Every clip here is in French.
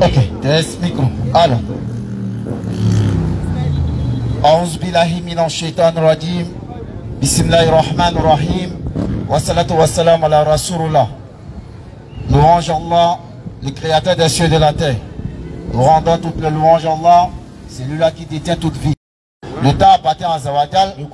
Ok, test micro. Alors. A'udhu billahi minash shaitanir rajim. Bismillahirrahmanirrahim. Wa salatu wa salam ala Rasulullah. Louange Allah, le créateur des cieux et de la terre. Nous rendons toutes les louanges à Allah, c'est lui-là qui détient toute vie. Le temps appartient à Zawadial. Nous,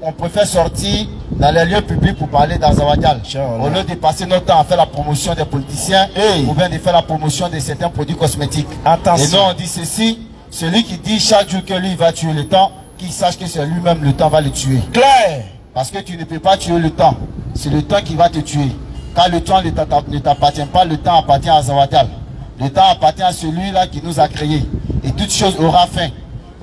on préfère sortir dans les lieux publics pour parler d'Azawadial. Au lieu de passer notre temps à faire la promotion des politiciens ou bien de faire la promotion de certains produits cosmétiques. Attention. Et nous, on dit ceci, celui qui dit chaque jour que lui va tuer le temps, qu'il sache que c'est lui-même le temps va le tuer. Clair. Parce que tu ne peux pas tuer le temps. C'est le temps qui va te tuer. Quand le temps ne t'appartient pas, le temps appartient à Zawadial. Le temps appartient à celui-là qui nous a créés. Et toute chose aura fin.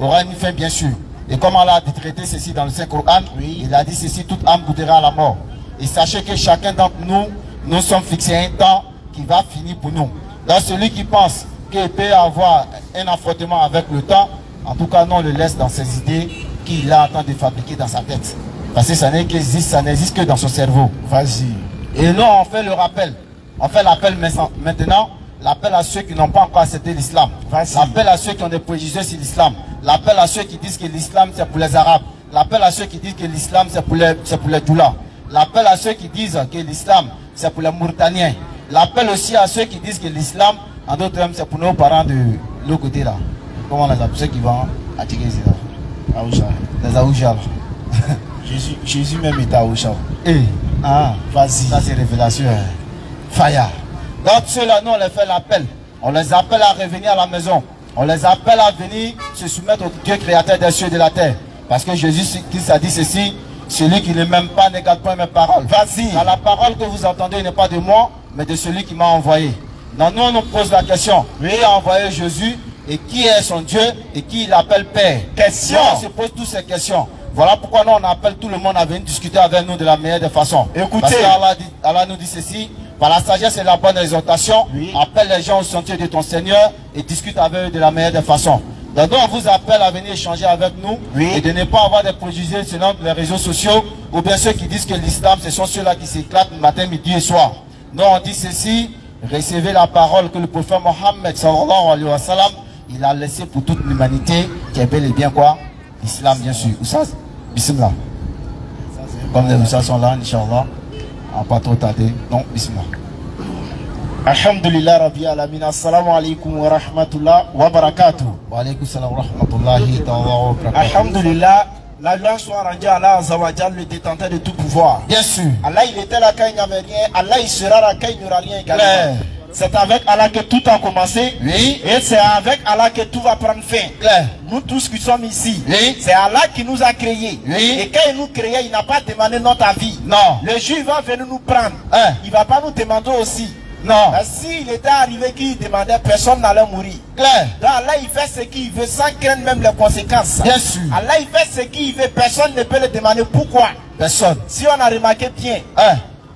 Aura une fin, bien sûr. Et comme Allah a décrété ceci dans le Saint-Coran, il a dit ceci, toute âme goûtera à la mort. Et sachez que chacun d'entre nous, nous sommes fixés à un temps qui va finir pour nous. Donc celui qui pense qu'il peut avoir un affrontement avec le temps, en tout cas, non, on le laisse dans ses idées qu'il a en train de fabriquer dans sa tête. Parce que ça n'existe que dans son cerveau. Vas-y. Et nous, on fait le rappel. On fait l'appel maintenant. L'appel à ceux qui n'ont pas encore accepté l'islam. L'appel à ceux qui ont des préjugés sur l'islam. L'appel à ceux qui disent que l'islam c'est pour les Arabes. L'appel à ceux qui disent que l'islam c'est pour les Doula. L'appel à ceux qui disent que l'islam c'est pour les Mauritaniens. L'appel aussi à ceux qui disent que l'islam, en d'autres termes, c'est pour nos parents de l'autre côté là. Comment on les appelle? Ceux qui vont attirer là. Aoucha. Les Aoucha. Jésus même est Aoucha. Vas-y. Ça c'est révélation. Faya. Donc ceux-là, nous on les fait l'appel. On les appelle à revenir à la maison. On les appelle à venir se soumettre au Dieu créateur des cieux et de la terre. Parce que Jésus Christ a dit ceci, celui qui ne m'aime pas ne garde pas mes paroles. Vas-y. La parole que vous entendez n'est pas de moi, mais de celui qui m'a envoyé. Donc nous on nous pose la question, qui a envoyé Jésus et qui est son Dieu et qui il appelle Père? Question. Nous, on se pose toutes ces questions. Voilà pourquoi nous on appelle tout le monde à venir discuter avec nous de la meilleure des façons. Écoutez. Parce qu'Allah nous dit ceci. Par la sagesse et la bonne exhortation, appelle les gens au sentier de ton Seigneur et discute avec eux de la meilleure des façons. Donc on vous appelle à venir échanger avec nous et de ne pas avoir des préjugés selon les réseaux sociaux ou bien ceux qui disent que l'islam, ce sont ceux-là qui s'éclatent matin, midi et soir. Nous on dit ceci, recevez la parole que le prophète Mohammed sallallahu alayhi wa sallam, il a laissé pour toute l'humanité, qui est bel et bien quoi? L'islam bien sûr. Où ça? Bismillah. Comme les Oussas sont là, Inch'Allah. À pas trop tarder. Donc, bismillah. Alhamdulillah Rabbi Alamin. Assalamu alaikum wa rahmatullah wa barakatuh. Wa alaikum salam wa rahmatullahi wa barakatuh. Alhamdulillah, la louange soit rendue à Allah Azawajal, le détenteur de tout pouvoir. Bien sûr. Allah il était là quand il n'y avait rien. Allah il sera là quand il n'y aura rien également. C'est avec Allah que tout a commencé. Oui. Et c'est avec Allah que tout va prendre fin. Claire. Nous tous qui sommes ici. Oui. C'est Allah qui nous a créés. Oui. Et quand il nous créait, il n'a pas demandé notre avis. Non. Le jour il va venir nous prendre. Il ne va pas nous demander aussi. Non. S'il était arrivé qu'il demandait, personne n'allait mourir. Claire. Donc Allah il fait ce qu'il veut sans craindre même les conséquences. Bien sûr. Allah il fait ce qu'il veut, personne ne peut le demander pourquoi. Personne. Si on a remarqué bien.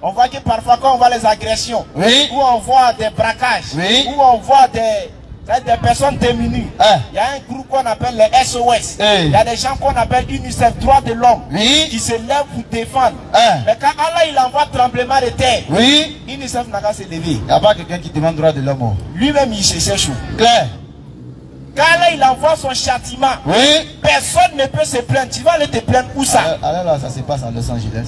On voit que parfois quand on voit les agressions, où on voit des braquages, où on voit des personnes démunies, il y a un groupe qu'on appelle les SOS, il y a des gens qu'on appelle UNICEF, droits de l'homme, qui se lèvent pour défendre. Mais quand Allah il envoie tremblement de terre, UNICEF n'a qu'à se lever. Il n'y a pas quelqu'un qui demande droit de l'homme. Lui-même il se sèche. Claire. Quand Allah il envoie son châtiment, personne ne peut se plaindre. Tu vas aller te plaindre où ça? Alors là, ça se passe à Los Angeles.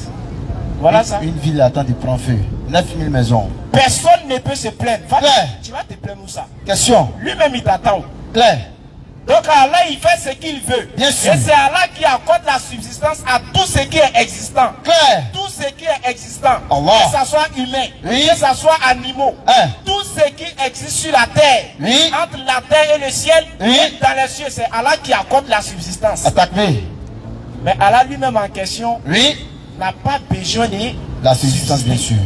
Voilà ça. Une ville attend de prendre feu. 9000 maisons. Personne ne peut se plaindre. Claire. Tu vas te plaindre où ça? Question. Lui-même il t'attend. Claire. Donc Allah il fait ce qu'il veut. Bien sûr. Et c'est Allah qui accorde la subsistance à tout ce qui est existant. Claire. Tout ce qui est existant. Allah. Que ce soit humain, que ce soit animaux. Tout ce qui existe sur la terre. Entre la terre et le ciel. Et dans les cieux, c'est Allah qui accorde la subsistance. Attaque-le. Mais Allah lui-même en question. N'a pas besoin de la subsistance, bien sûr.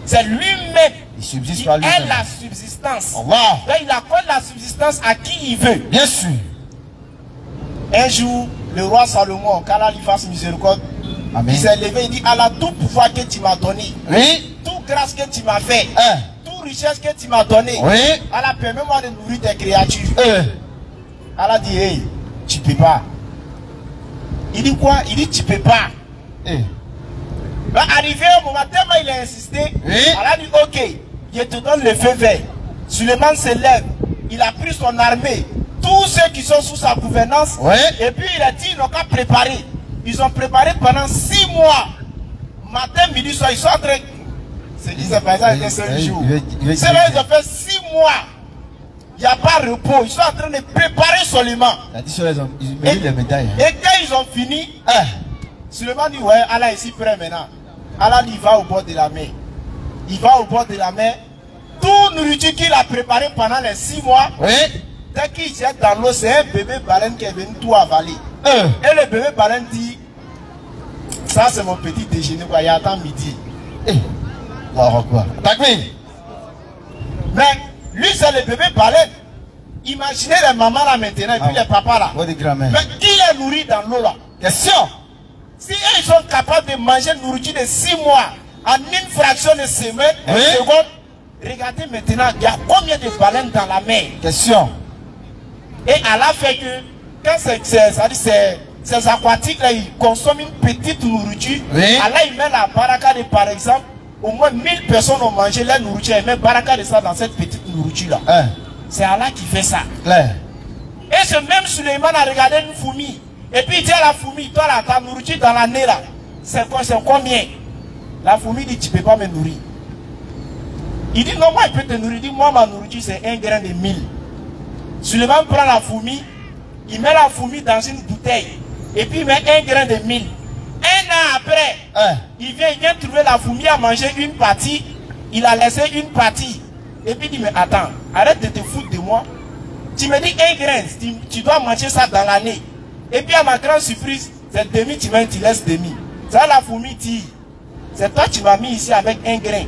C'est lui-même qui est la subsistance. Allah. Donc il accorde la subsistance à qui il veut. Bien sûr. Un jour, le roi Salomon, qu'Allah lui fasse miséricorde, il s'est levé, il dit, Allah, tout pouvoir que tu m'as donné, toute grâce que tu m'as fait, toute richesse que tu m'as donné, Allah, permets-moi de nourrir tes créatures. Allah dit, hey, tu ne peux pas. Il dit quoi? Il dit tu peux pas. Va arriver au moment tellement il a insisté. Elle a dit ok, je te donne le feu vert. Suleiman se lève. Il a pris son armée. Tous ceux qui sont sous sa gouvernance. Et puis il a dit ils n'ont qu'à préparer. Ils ont préparé pendant 6 mois. Matin, midi, soir, ils sont en train. C'est par exemple que c'est un jour. C'est là ils ont fait 6 mois. Il n'y a pas de repos. Ils sont en train de préparer Suleiman. Et quand ils ont fini, Suleiman dit ouais, Allah est ici prêt maintenant. Allah dit va au bord de la mer. Il va au bord de la mer. Tout nourriture qu'il a préparé pendant les 6 mois. Dès qu'il jette dans l'eau, c'est un bébé baleine qui est venu tout avaler. Et le bébé baleine dit ça c'est mon petit déjeuner, quoi. Il attend midi. Mais lui c'est le bébé baleine. Imaginez les mamans là maintenant et puis les papas là. Mais qui est nourri dans l'eau là? Question. Si ils sont capables de manger une nourriture de 6 mois en une fraction de semaine, une seconde, regardez maintenant, il y a combien de baleines dans la mer? Question. Et Allah fait que quand ces aquatiques là, ils consomment une petite nourriture, Allah il met la baraka de par exemple, au moins 1000 personnes ont mangé la nourriture, il met baraka de ça dans cette petite nourriture là. C'est Allah qui fait ça. Et ce même Suleiman a regardé une fourmi. Et puis il dit à la fourmi, toi là, ta nourriture dans la nez là, c'est combien? La fourmi dit, tu ne peux pas me nourrir. Il dit, non, moi il peut te nourrir. Il dit, moi ma nourriture c'est 1 grain de mil. Suleiman prend la fourmi, il met la fourmi dans une bouteille. Et puis il met 1 grain de mil. 1 an après, il vient trouver la fourmi à manger une partie. Il a laissé une partie. Et puis il dit, mais attends, arrête de te foutre de moi. Tu me dis 1 grain, tu dois manger ça dans l'année. Et puis à ma grande surprise, c'est demi, tu laisses demi. Ça la fourmi dit, c'est toi qui m'as mis ici avec 1 grain.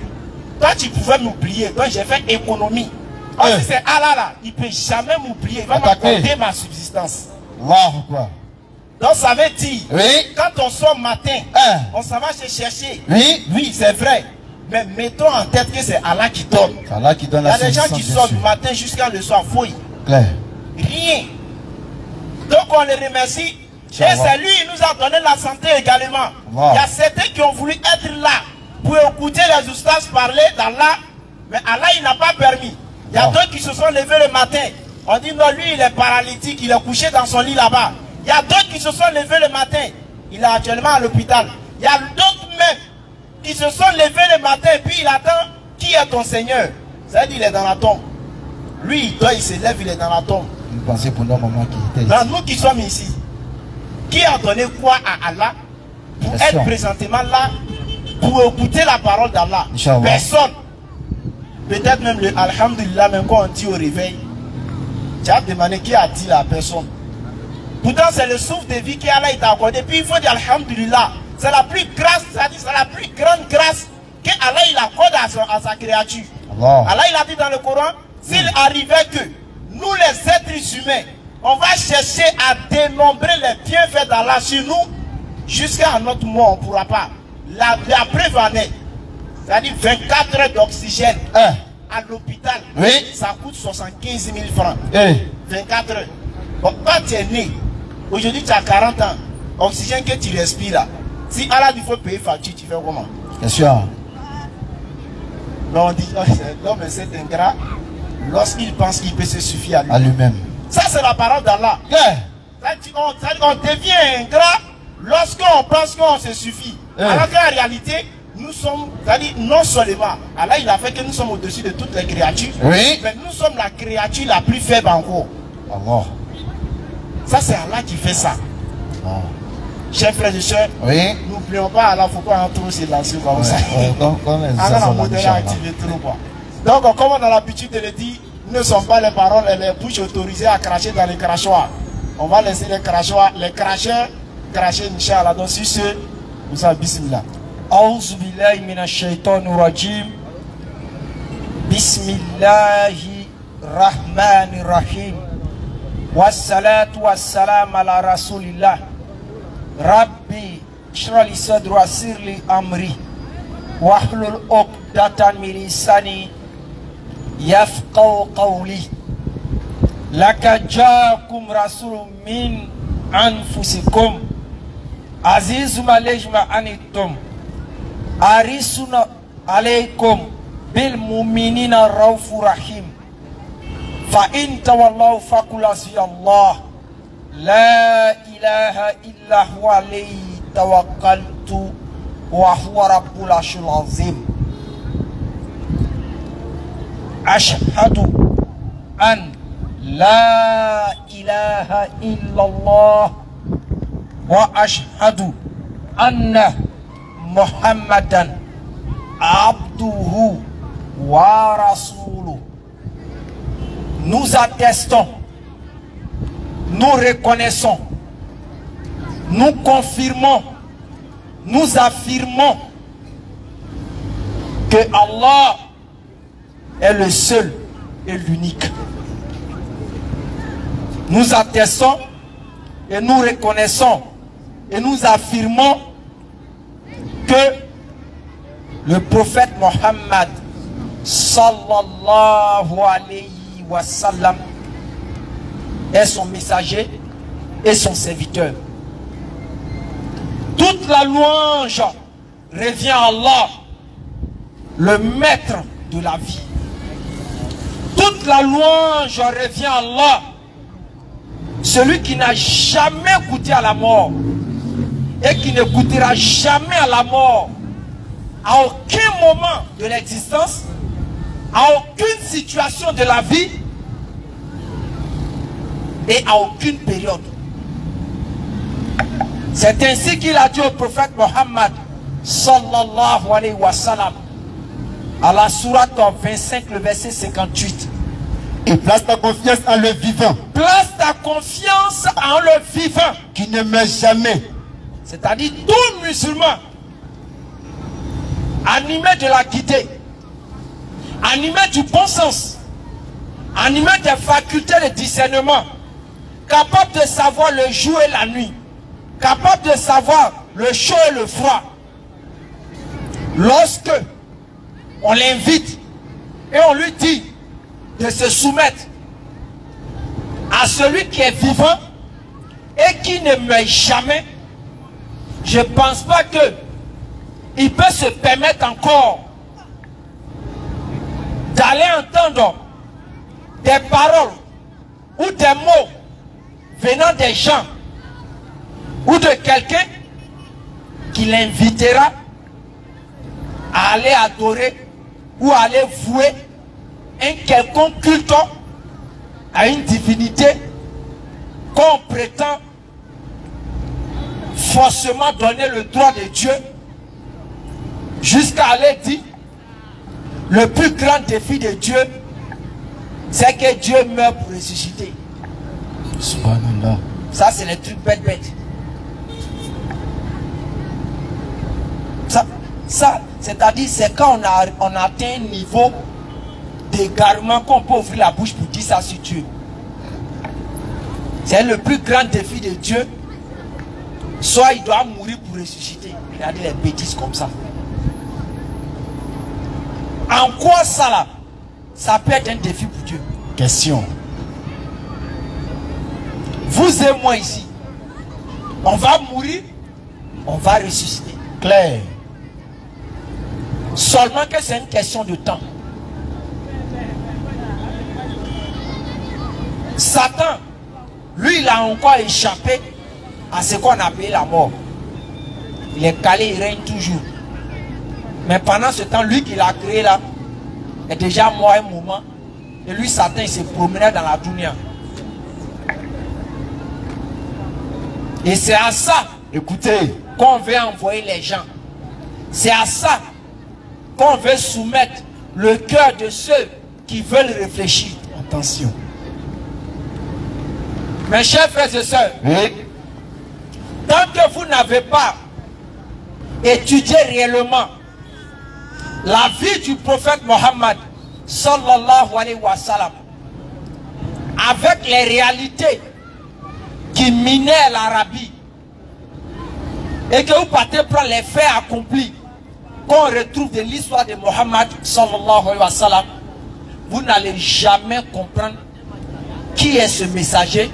Toi tu pouvais m'oublier, donc j'ai fait économie. Si c'est Allah là, il ne peut jamais m'oublier, il va m'accorder ma subsistance. Donc ça veut dire, quand on sort matin, on s'en va se chercher. Oui, c'est vrai. Mais mettons en tête que c'est Allah qui donne. Allah qui donne. Il y a des gens qui sortent du matin jusqu'à le soir, fouille. Rien. Donc on les remercie. Et c'est lui qui nous a donné la santé également. Il y a certains qui ont voulu être là pour écouter les oustas parler d'Allah. Mais Allah il n'a pas permis. Il y a d'autres qui se sont levés le matin. On dit non, lui il est paralytique, il est couché dans son lit là-bas. Il y a d'autres qui se sont levés le matin. Il est actuellement à l'hôpital. Il y a d'autres même qui se sont levés le matin et puis il attend qui est ton Seigneur. Ça veut dire il est dans la tombe. Lui il se lève, il est dans la tombe. Vous pensez pour nos mamans qui étaient ici. Dans nous qui sommes ici, qui a donné quoi à Allah pour être présentement là, pour écouter la parole d'Allah? Personne. Peut-être même le Alhamdulillah, même quand on dit au réveil, tu as demandé qui a dit la personne. Pourtant c'est le souffle de vie qu'Allah t'a accordé. Puis il faut dire Alhamdulillah. C'est la plus grâce, c'est la plus grande grâce qu'Allah il accorde à sa créature. Allah il a dit dans le Coran, s'il arrivait que nous les êtres humains, on va chercher à dénombrer les bienfaits d'Allah sur nous, jusqu'à notre mort, on ne pourra pas. La preuve en est, c'est-à-dire 24 heures d'oxygène à l'hôpital, ça coûte 75 000 francs. 24 heures. Bon, quand tu es né, aujourd'hui tu as 40 ans, oxygène que tu respires là, si Allah il faut payer facture, tu fais comment? Bien sûr. Mais on dit, l'homme est cet ingrat lorsqu'il pense qu'il peut se suffire à lui-même. Ça c'est la parole d'Allah. On devient ingrat lorsqu'on pense qu'on se suffit. Alors qu'en réalité, nous sommes, c'est-à-dire non seulement, Allah il a fait que nous sommes au-dessus de toutes les créatures, mais nous sommes la créature la plus faible encore. Ça c'est Allah qui fait ça. Chers frères et sœurs, n'oublions pas Allah, il ne faut pas trop se lancer comme ça. Donc comme on a l'habitude de le dire, ne sont pas les paroles et les bouches autorisées à cracher dans les crachoirs. On va laisser les cracheurs cracher, Inch'Allah. Donc sur ce, nous avons bismillah. A'udhu billahi minash shaitanir rajim. Bismillahi rahmanir rahim. Wassalatu wassalam ala rasulillah. Rabbi shrah li sadri wa yassir li amri wahlul 'uqdatan min lisani yafqahu qawli. Laka ja'akum rasulun min anfusikum Azizun alayhima anitum Arisuna alaykum bil mu'minina raufur rahim. Fa in tawallaw faqul Allah la ilaha illa huwa alayhi tawakkaltu wa huwa rabbul arshil azim. Ashhadu an la ilaha illa Allah wa ashhadu anna Muhammadan abduhu wa rasuluhu. Nous attestons, nous reconnaissons, nous confirmons, nous affirmons que Allah est le seul et l'unique. Nous attestons et nous reconnaissons et nous affirmons que le prophète Mohammed sallallahu alayhi wa sallam est son messager et son serviteur. Toute la louange revient à Allah, le maître de la vie. Toute la louange revient à Allah, celui qui n'a jamais goûté à la mort et qui ne goûtera jamais à la mort à aucun moment de l'existence, à aucune situation de la vie et à aucune période. C'est ainsi qu'il a dit au prophète Mohammed sallallahu alayhi wa sallam à la sourate 25, le verset 58. Et place ta confiance en le vivant. Place ta confiance en le vivant. Qui ne meurt jamais. C'est-à-dire tout musulman animé de la guidée, animé du bon sens, animé des facultés de discernement, capable de savoir le jour et la nuit, capable de savoir le chaud et le froid. Lorsque on l'invite et on lui dit de se soumettre à celui qui est vivant et qui ne meurt jamais, je ne pense pas que il peut se permettre encore d'aller entendre des paroles ou des mots venant des gens ou de quelqu'un qui l'invitera à aller adorer ou à aller vouer un quelconque culte à une divinité qu'on prétend forcément donner le droit de Dieu, jusqu'à aller dire le plus grand défi de Dieu, c'est que Dieu meurt pour ressusciter. Subhanallah. Ça, c'est les trucs bêtes. Ça c'est-à-dire, c'est quand on atteint un niveau d'égarement qu'on peut ouvrir la bouche pour dire ça sur Dieu. C'est le plus grand défi de Dieu. Soit il doit mourir pour ressusciter. Regardez les bêtises comme ça. En quoi ça là? Ça peut être un défi pour Dieu. Question. Vous et moi ici, on va mourir, on va ressusciter. Clair. Seulement que c'est une question de temps. Satan, lui, il a encore échappé à ce qu'on appelle la mort. Il est calé, il règne toujours. Mais pendant ce temps, lui qui l'a créé là, est déjà mort un moment. Et lui, Satan, il se promenait dans la dunya. Et c'est à ça, écoutez, qu'on veut envoyer les gens. C'est à ça qu'on veut soumettre le cœur de ceux qui veulent réfléchir. Attention. Mes chers frères et sœurs, oui. Tant que vous n'avez pas étudié réellement la vie du prophète Mohammed sallallahu alayhi wa sallam, avec les réalités qui minaient l'Arabie, et que vous partez prendre les faits accomplis qu'on retrouve de l'histoire de Mohammed sallallahu alayhi wa sallam, vous n'allez jamais comprendre qui est ce messager,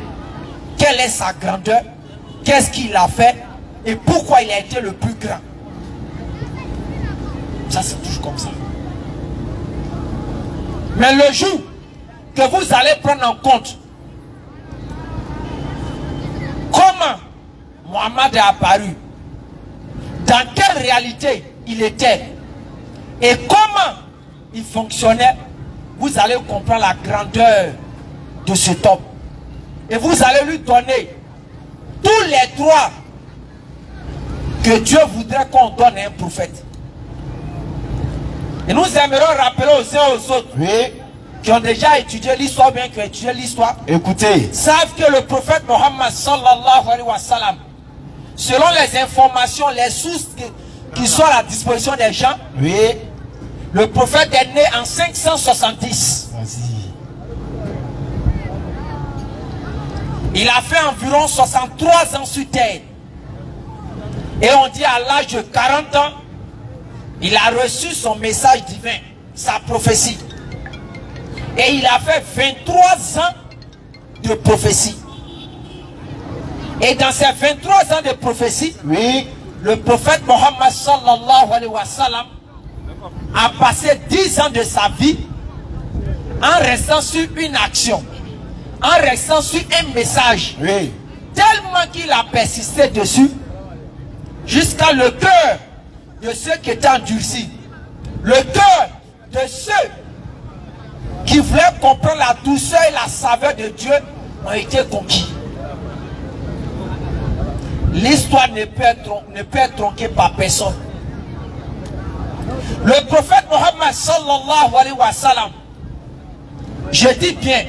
quelle est sa grandeur, qu'est-ce qu'il a fait, et pourquoi il a été le plus grand. Ça, c'est toujours comme ça. Mais le jour que vous allez prendre en compte comment Mohammed est apparu, dans quelle réalité il était et comment il fonctionnait, vous allez comprendre la grandeur de cet homme. Et vous allez lui donner tous les droits que Dieu voudrait qu'on donne à un prophète. Et nous aimerons rappeler aux uns aux autres, qui ont déjà étudié l'histoire, bien qui ont étudié l'histoire, écoutez, savent que le prophète Mohammed sallallahu alayhi wa sallam, selon les informations, les sources qui sont à la disposition des gens, le prophète est né en 570. Il a fait environ 63 ans sur terre. Et on dit à l'âge de 40 ans, il a reçu son message divin, sa prophétie. Et il a fait 23 ans de prophétie. Et dans ces 23 ans de prophétie, le prophète Mohammed sallallahu alayhi wa sallam a passé 10 ans de sa vie en restant sur une action, en restant sur un message. Tellement qu'il a persisté dessus, jusqu'à le cœur de ceux qui étaient endurcis, le cœur de ceux qui voulaient comprendre la douceur et la saveur de Dieu ont été conquis. L'histoire ne peut être tronquée par personne. Le prophète Mohammed sallallahu alayhi wa sallam, je dis bien,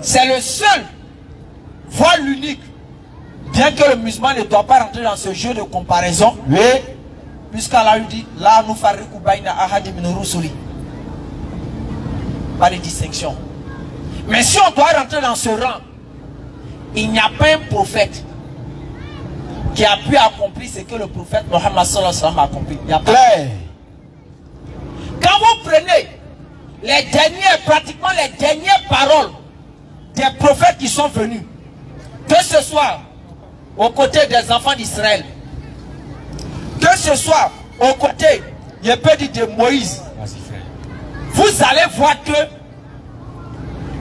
c'est le seul, voire l'unique, bien que le musulman ne doit pas rentrer dans ce jeu de comparaison, puisqu'Allah lui dit, là nous farriqu bayna ahadi min rusuli. Pas de distinction. Mais si on doit rentrer dans ce rang, il n'y a pas un prophète qui a pu accomplir ce que le prophète Mohammed sallallahu alayhi wa sallam a accompli. Il n'y a pas. Quand vous prenez pratiquement les dernières paroles des prophètes qui sont venus, que ce soit aux côtés des enfants d'Israël, que ce soit aux côtés, je peux dire, de Moïse, vous allez voir que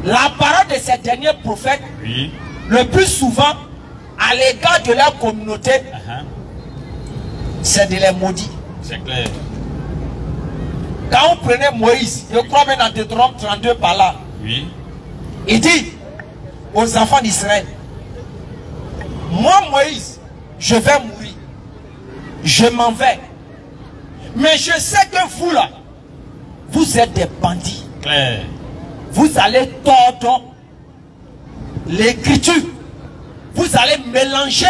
la parole de ces derniers prophètes, le plus souvent, à l'égard de leur communauté, c'est de les maudire. C'est clair. Quand vous prenez Moïse, je crois même dans Deutéronome 32 par là, il dit aux enfants d'Israël, moi Moïse, je vais mourir, je m'en vais, mais je sais que vous là, vous êtes des bandits. Claire. Vous allez tordre l'écriture, vous allez mélanger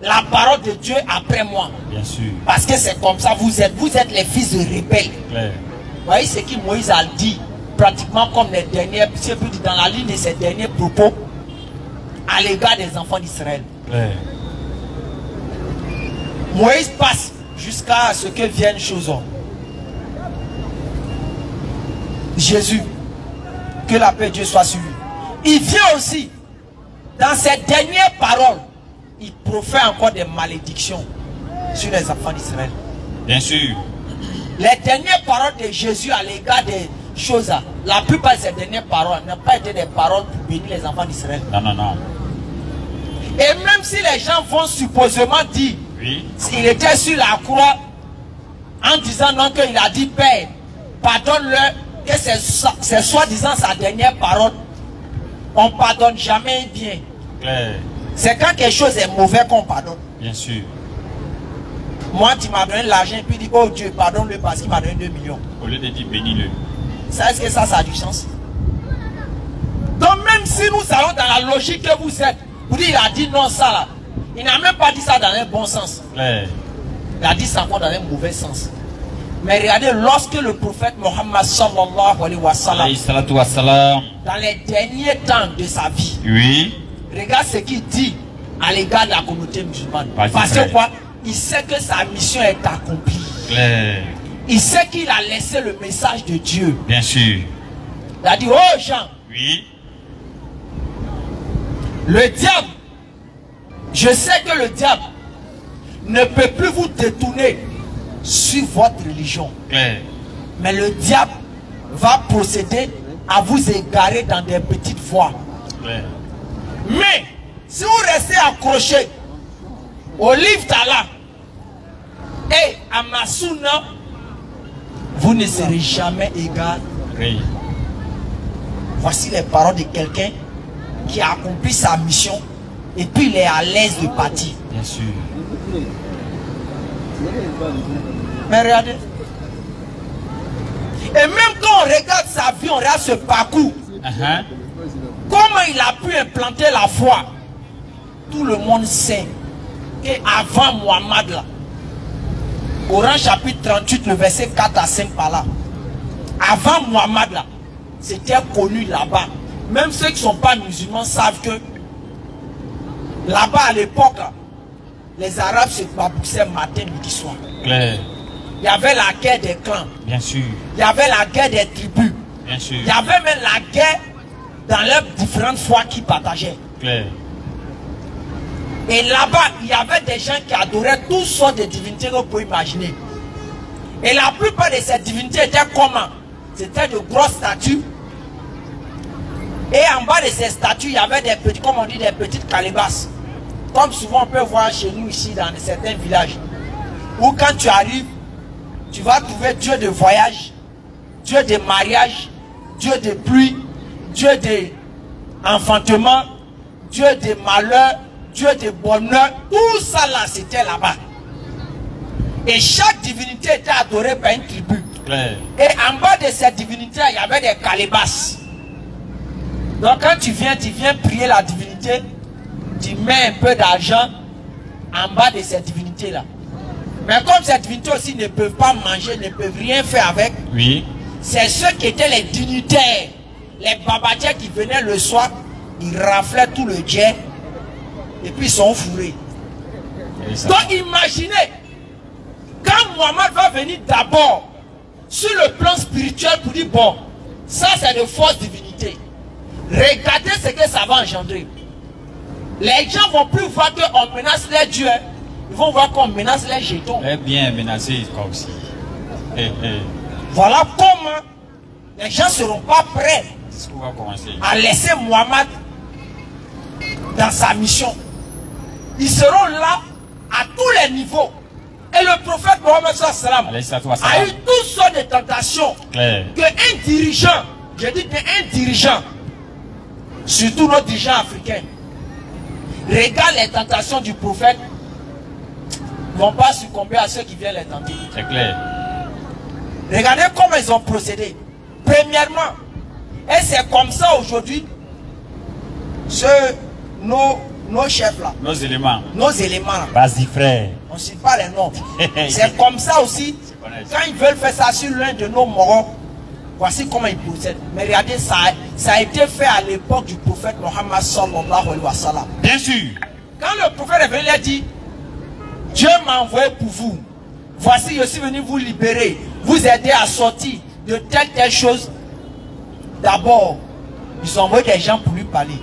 la parole de Dieu après moi. Bien sûr. Parce que c'est comme ça, vous êtes les fils de rebelles. Claire. Vous voyez ce que Moïse a dit, pratiquement comme les derniers, dans la ligne de ses derniers propos à l'égard des enfants d'Israël. Moïse passe jusqu'à ce que vienne chose. Jésus, que la paix de Dieu soit sur lui. Il vient aussi, dans ses dernières paroles, il profère encore des malédictions sur les enfants d'Israël. Bien sûr. Les dernières paroles de Jésus à l'égard des choses, la plupart de ces dernières paroles n'ont pas été des paroles pour bénir les enfants d'Israël. Non, non, non. Et même si les gens vont supposément dire, il était sur la croix en disant non, qu'il a dit Père, pardonne-leur, que c'est soi-disant sa dernière parole, on ne pardonne jamais bien. C'est quand quelque chose est mauvais qu'on pardonne. Bien sûr. Moi, tu m'as donné l'argent et puis dit, oh Dieu, pardonne-le parce qu'il m'a donné 2 millions. Au lieu de dire bénis-le. Est-ce que ça a du sens? Donc même si nous allons dans la logique que vous êtes, vous dites, il a dit non ça là. Il n'a même pas dit ça dans un bon sens. Il a dit ça encore dans un mauvais sens. Mais regardez, lorsque le prophète Mohammed sallallahu alayhi wa sallam, dans les derniers temps de sa vie, regarde ce qu'il dit à l'égard de la communauté musulmane. Parce que quoi? Il sait que sa mission est accomplie. Il sait qu'il a laissé le message de Dieu. Bien sûr. Il a dit, oh Jean, le diable, je sais que le diable ne peut plus vous détourner sur votre religion. Mais le diable va procéder à vous égarer dans des petites voies. Mais si vous restez accroché au livre d'Allah et à ma sunna, vous ne serez jamais égal. Voici les paroles de quelqu'un qui a accompli sa mission et puis il est à l'aise de partir. Bien sûr. Mais regardez. Et même quand on regarde sa vie, on regarde ce parcours. Comment il a pu implanter la foi? Tout le monde sait qu'avant Muhammad, là, Coran chapitre 38, le verset 4 à 5 par là. Avant Muhammad, là, c'était connu là-bas. Même ceux qui ne sont pas musulmans savent que là-bas à l'époque, les Arabes se baboussaient matin, midi, soir. Il y avait la guerre des clans. Bien sûr. Il y avait la guerre des tribus. Bien sûr. Il y avait même la guerre dans leurs différentes foi qu'ils partageaient. Et là-bas, il y avait des gens qui adoraient toutes sortes de divinités que vous pouvez imaginer. Et la plupart de ces divinités étaient comment? C'était de grosses statues. Et en bas de ces statues, il y avait des petits, comme on dit, des petites calebasses. Comme souvent on peut voir chez nous ici dans certains villages. Où quand tu arrives, tu vas trouver Dieu de voyage, Dieu de mariage, Dieu de pluie, Dieu de enfantement, Dieu de malheur, Dieu de bonheur. Tout ça là, c'était là-bas. Et chaque divinité était adorée par une tribu. Et en bas de cette divinité, il y avait des calebasses. Donc quand tu viens prier la divinité, tu mets un peu d'argent en bas de cette divinité là. Mais comme cette divinité aussi ne peuvent pas manger, ne peuvent rien faire avec, c'est ceux qui étaient les dignitaires, les babatiers qui venaient le soir, ils raflaient tout le jet et puis ils sont fourrés. Donc imaginez, quand Muhammad va venir d'abord sur le plan spirituel pour dire bon, ça c'est de fausses divinités. Regardez ce que ça va engendrer. Les gens vont plus voir qu'on menace les dieux. Ils vont voir qu'on menace les jetons. Très bien menacé comme si. Voilà comment les gens ne seront pas prêts à laisser Muhammad dans sa mission. Ils seront là à tous les niveaux. Et le prophète Mohammed a eu toutes sortes de tentations qu'un dirigeant, je dis qu'un dirigeant, surtout nos dirigeants africains, regarde les tentations du prophète, ne vont pas succomber à ceux qui viennent les tenter. C'est clair. Regardez comment ils ont procédé. Premièrement, et c'est comme ça aujourd'hui, nos chefs là. Nos éléments. Nos éléments là. Vas-y frère. On ne sait pas les noms. C'est comme ça aussi, quand ils veulent faire ça sur l'un de nos morons, voici comment ils procèdent. Mais regardez, ça a été fait à l'époque du prophète Mohammed sallallahu alayhi wa sallam. Bien sûr. Quand le prophète est venu, il a dit, Dieu m'a envoyé pour vous. Voici, je suis venu vous libérer, vous aider à sortir de telle chose. D'abord, ils ont envoyé des gens pour lui parler.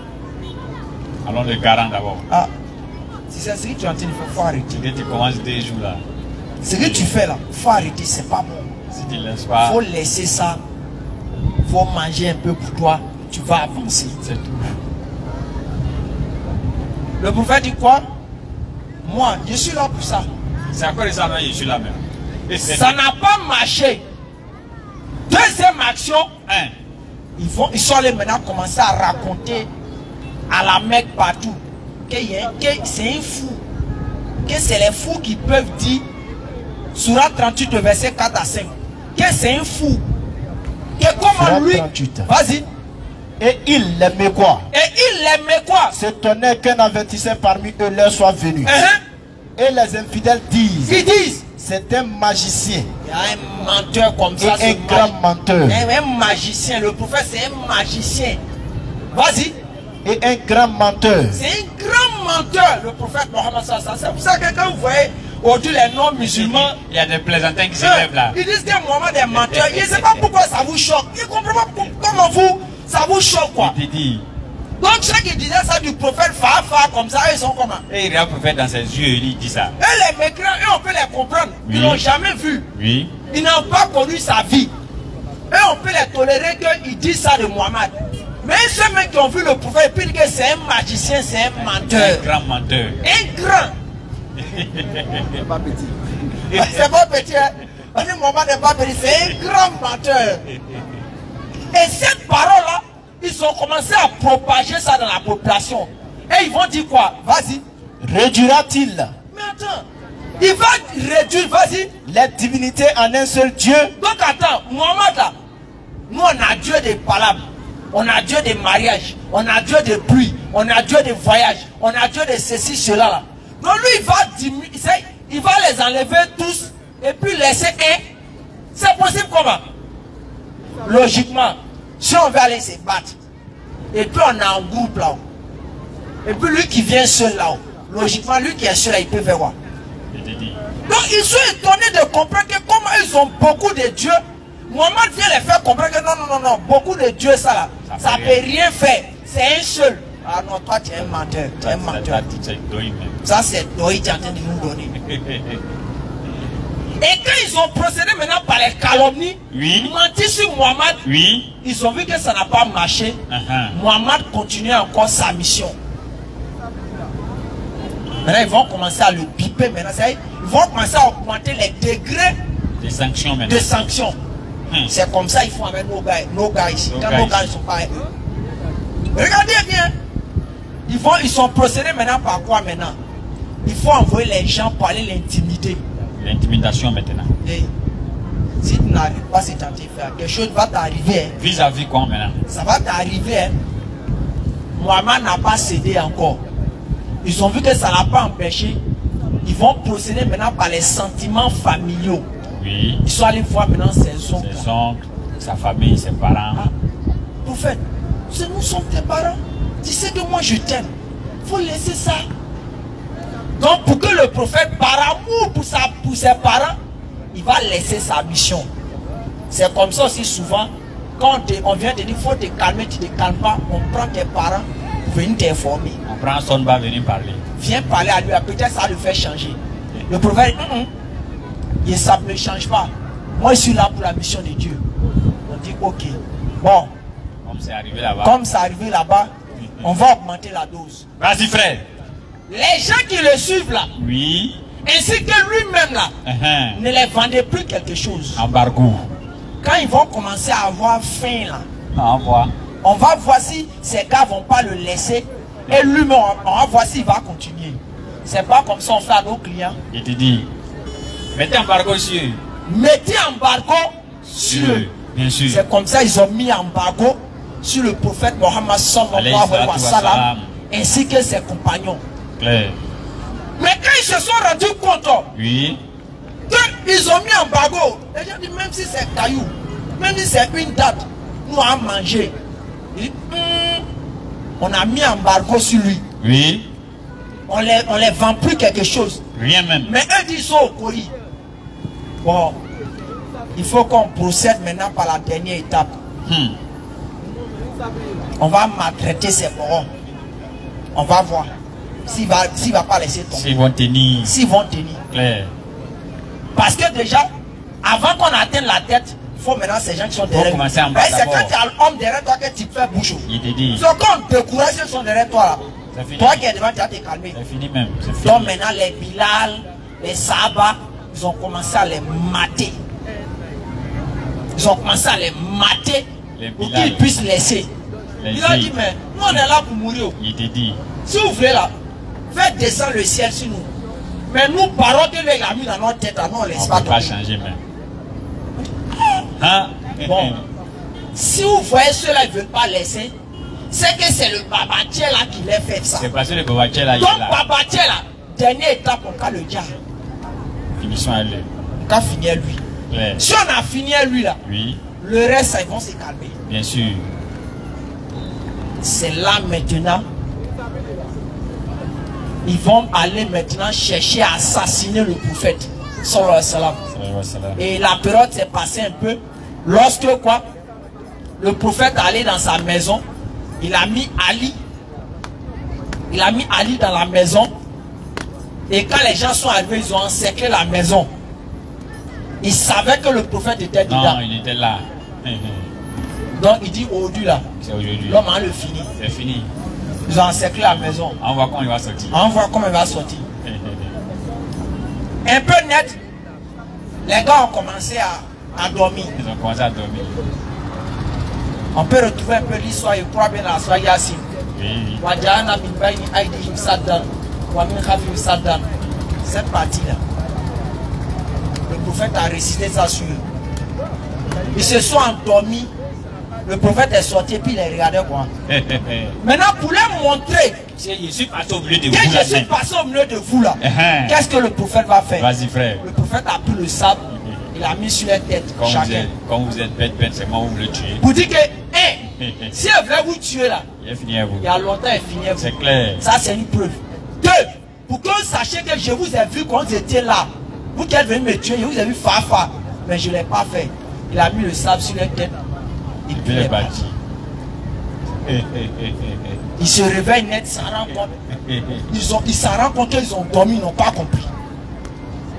Allons le garant d'abord. Ah, si c'est ce que tu es en train de faire, il faut arrêter. Dès que tu commences des jours là. Ce que tu fais là, il faut arrêter, c'est pas bon. Si tu laisses pas. Il faut laisser ça. Il faut manger un peu pour toi. Tu vas avancer. C'est tout. Le prophète dit quoi? Moi, je suis là pour ça. C'est à quoi ça, je suis là même. Ça n'a pas marché. Deuxième action, ils sont allés maintenant commencer à raconter à la Mecque partout que c'est un fou. Que c'est les fous qui peuvent dire, Surah 38, verset 4 à 5, que c'est un fou. Que comment lui, vas-y. Et il l'aimait quoi? Et il l'aimait quoi? S'étonnait qu'un avertisseur parmi eux leur soit venu. Et les infidèles disent, ils disent, c'est un magicien. Il y a un menteur comme ça. Et un grand menteur. Un magicien. Le prophète, c'est un magicien. Vas-y. Et un grand menteur. C'est un grand menteur, le prophète Mohammed. C'est pour ça que quand vous voyez aujourd'hui les non-musulmans, il y a des plaisantins qui se lèvent là. Ils disent que Mohammed est menteur. Je ne sais pas pourquoi ça vous choque. Je ne comprends pas comment vous, ça vous choque quoi. Donc ceux qui disaient ça du prophète Fafa comme ça, ils sont comment? Et il regarde le prophète dans ses yeux, il dit ça. Et les mécréants, eux, on peut les comprendre. Oui. Ils n'ont jamais vu. Oui. Ils n'ont pas connu sa vie. Et on peut les tolérer qu'ils disent ça de Mohammed. Mais ceux mecs qui ont vu le prophète, ils disent que c'est un magicien, c'est un menteur. Un grand menteur. Un grand. C'est pas petit. C'est pas petit, hein? On dit Mohammed n'est pas petit, c'est un grand menteur. Et cette parole-là, ils ont commencé à propager ça dans la population. Et ils vont dire quoi? Vas-y. Réduira-t-il? Mais attends. Il va réduire, vas-y. Les divinités en un seul Dieu? Donc attends, Mohammed là, nous on a Dieu des palabres, on a Dieu des mariages, on a Dieu des pluies, on a Dieu des voyages, on a Dieu de ceci, cela là. Donc lui il va les enlever tous et puis laisser un. C'est possible comment? Logiquement, si on veut aller se battre, et puis on a un groupe là-haut, et puis lui qui vient seul là-haut, logiquement lui qui est seul là, il peut faire quoi? Donc ils sont étonnés de comprendre que comment ils ont beaucoup de dieux. Mohammed vient les faire comprendre que non, beaucoup de dieux ça là, ça peut rien faire. C'est un seul. Ah non, toi tu es un menteur, tu es un menteur. Ça c'est Doï qui est en train de nous donner. Et quand ils ont procédé maintenant par les calomnies, oui, menti sur Mohammed, oui, ils ont vu que ça n'a pas marché. Mohammed continue encore sa mission. Maintenant ils vont commencer à le piper maintenant. Ils vont commencer à augmenter les degrés des sanctions maintenant. De sanctions. C'est comme ça ils font avec nos gars ici. Quand nos gars ne sont pas regardez bien. Ils sont procédés maintenant par quoi maintenant? Il faut envoyer les gens pour aller l'intimider. L'intimidation maintenant. Et si tu n'arrives pas, si tu as faire quelque chose va t'arriver. Vis-à-vis quoi maintenant? Ça va t'arriver. Hein. Mohammed n'a pas cédé encore. Ils ont vu que ça n'a pas empêché. Ils vont procéder maintenant par les sentiments familiaux. Oui. Ils sont allés voir maintenant ses oncles. Ses oncles, sa famille, ses parents. Ah, prophète, nous sommes tes parents. Tu sais que moi je t'aime. Il faut laisser ça. Donc pour que le prophète, par amour pour ses parents, il va laisser sa mission. C'est comme ça aussi souvent. Quand on vient te dire, il faut te calmer, tu ne te calmes pas. On prend tes parents pour venir t'informer. On prend son bas, venir parler. Viens parler à lui, peut-être ça le fait changer. Le prophète, ça ne me change pas. Moi je suis là pour la mission de Dieu. On dit ok. Bon. Comme c'est arrivé là-bas. Comme c'est arrivé là-bas, on va augmenter la dose. Vas-y frère. Les gens qui le suivent là, oui, ainsi que lui-même là, ne les vendez plus quelque chose. Embargo. Quand ils vont commencer à avoir faim là, on va voir si ces gars vont pas le laisser. Et lui-même, on va voir s'il va continuer. C'est pas comme ça on fait à nos clients. Il te dit, mettez embargo sur eux. Mettez embargo sur eux. Bien sûr. C'est comme ça ils ont mis embargo sur le prophète Mohammed sallallahu alayhi wa sallam ainsi que ses compagnons. Claire. Mais quand ils se sont rendus compte, oui, qu'ils ont mis embargo, les gens disent même si c'est caillou, même si c'est une date, nous allons manger. On a mis embargo sur lui. Oui. On les vend plus quelque chose. Rien même. Mais eux disent au colis. Bon, il faut qu'on procède maintenant par la dernière étape. On va maltraiter ces morons. On va voir. S'il va pas laisser tomber. S'ils vont tenir. S'ils vont tenir. Claire. Parce que déjà, avant qu'on atteigne la tête, il faut maintenant ces gens qui sont derrière. Commencer en bas. C'est quand tu as l'homme derrière toi que tu fais bouchon. Il te dit. Donc quand on te décourage, ils sont derrière toi là. Toi qui es devant, tu vas te calmer. C'est fini même. Donc maintenant les Bilal, les Sahaba, ils ont commencé à les mater. Ils ont commencé à les mater pour qu'ils puissent laisser. Il a dit, mais nous on est là pour mourir. Il te dit. Si vous voulez là, faites descendre le ciel sur nous. Mais nous, paroles que lui a mis dans notre tête, nous on ne laisse pas tomber. On ne peut pas changer même. Hein? Bon, si vous voyez ceux-là, ils ne veulent pas laisser, c'est que c'est le Babatier là qui les fait ça. C'est parce que le Babatier là, il est donc là. Babatier là, dernière étape, on va le dire. Finissons à lui. On va finir lui. Claire. Si on a fini lui là, oui, le reste, ils vont se calmer. bien sûr. C'est là maintenant. Ils vont aller maintenant chercher à assassiner le prophète. Sallallahu alayhi wa sallam. Et la période s'est passée un peu. Lorsque quoi? Le prophète allait dans sa maison. Il a mis Ali Il a mis Ali dans la maison. Et quand les gens sont arrivés, ils ont encerclé la maison. Ils savaient que le prophète était dedans. Non, il était là. Donc il dit aujourd'hui là. C'est aujourd'hui. L'homme a le fini. C'est fini. Ils ont encerclé la maison. On voit comment il va sortir. On voit comment il va sortir. Un peu net, les gars ont commencé à dormir. Ils ont commencé à dormir. On peut retrouver un peu l'histoire, je crois bien la soirée Yassine. Oui. Cette partie-là, le prophète a récité ça sur eux. Ils se sont endormis. Le prophète est sorti et puis il les regardait quoi. Maintenant, pour leur montrer Je suis passé au milieu de que vous. je suis passé au milieu de vous là, qu'est-ce que le prophète va faire? Vas-y, frère. Le prophète a pris le sable, il a mis sur la tête chacun. Quand vous êtes bête, c'est moi vous me le tuez. Pour dire que, si elle voulait vous tuer là, Il est fini à vous. il y a longtemps, elle finit. C'est clair. Ça, c'est une preuve. Deux, pour que vous sachiez que je vous ai vu quand vous étiez là. Vous qui êtes venu me tuer, je vous ai vu Fafa. Mais je ne l'ai pas fait. Il a mis le sable sur la tête. Et puis il est parti. Il se réveille net, s'en rend compte. Ils s'en rendent compte qu'ils ont dormi, ils n'ont pas compris.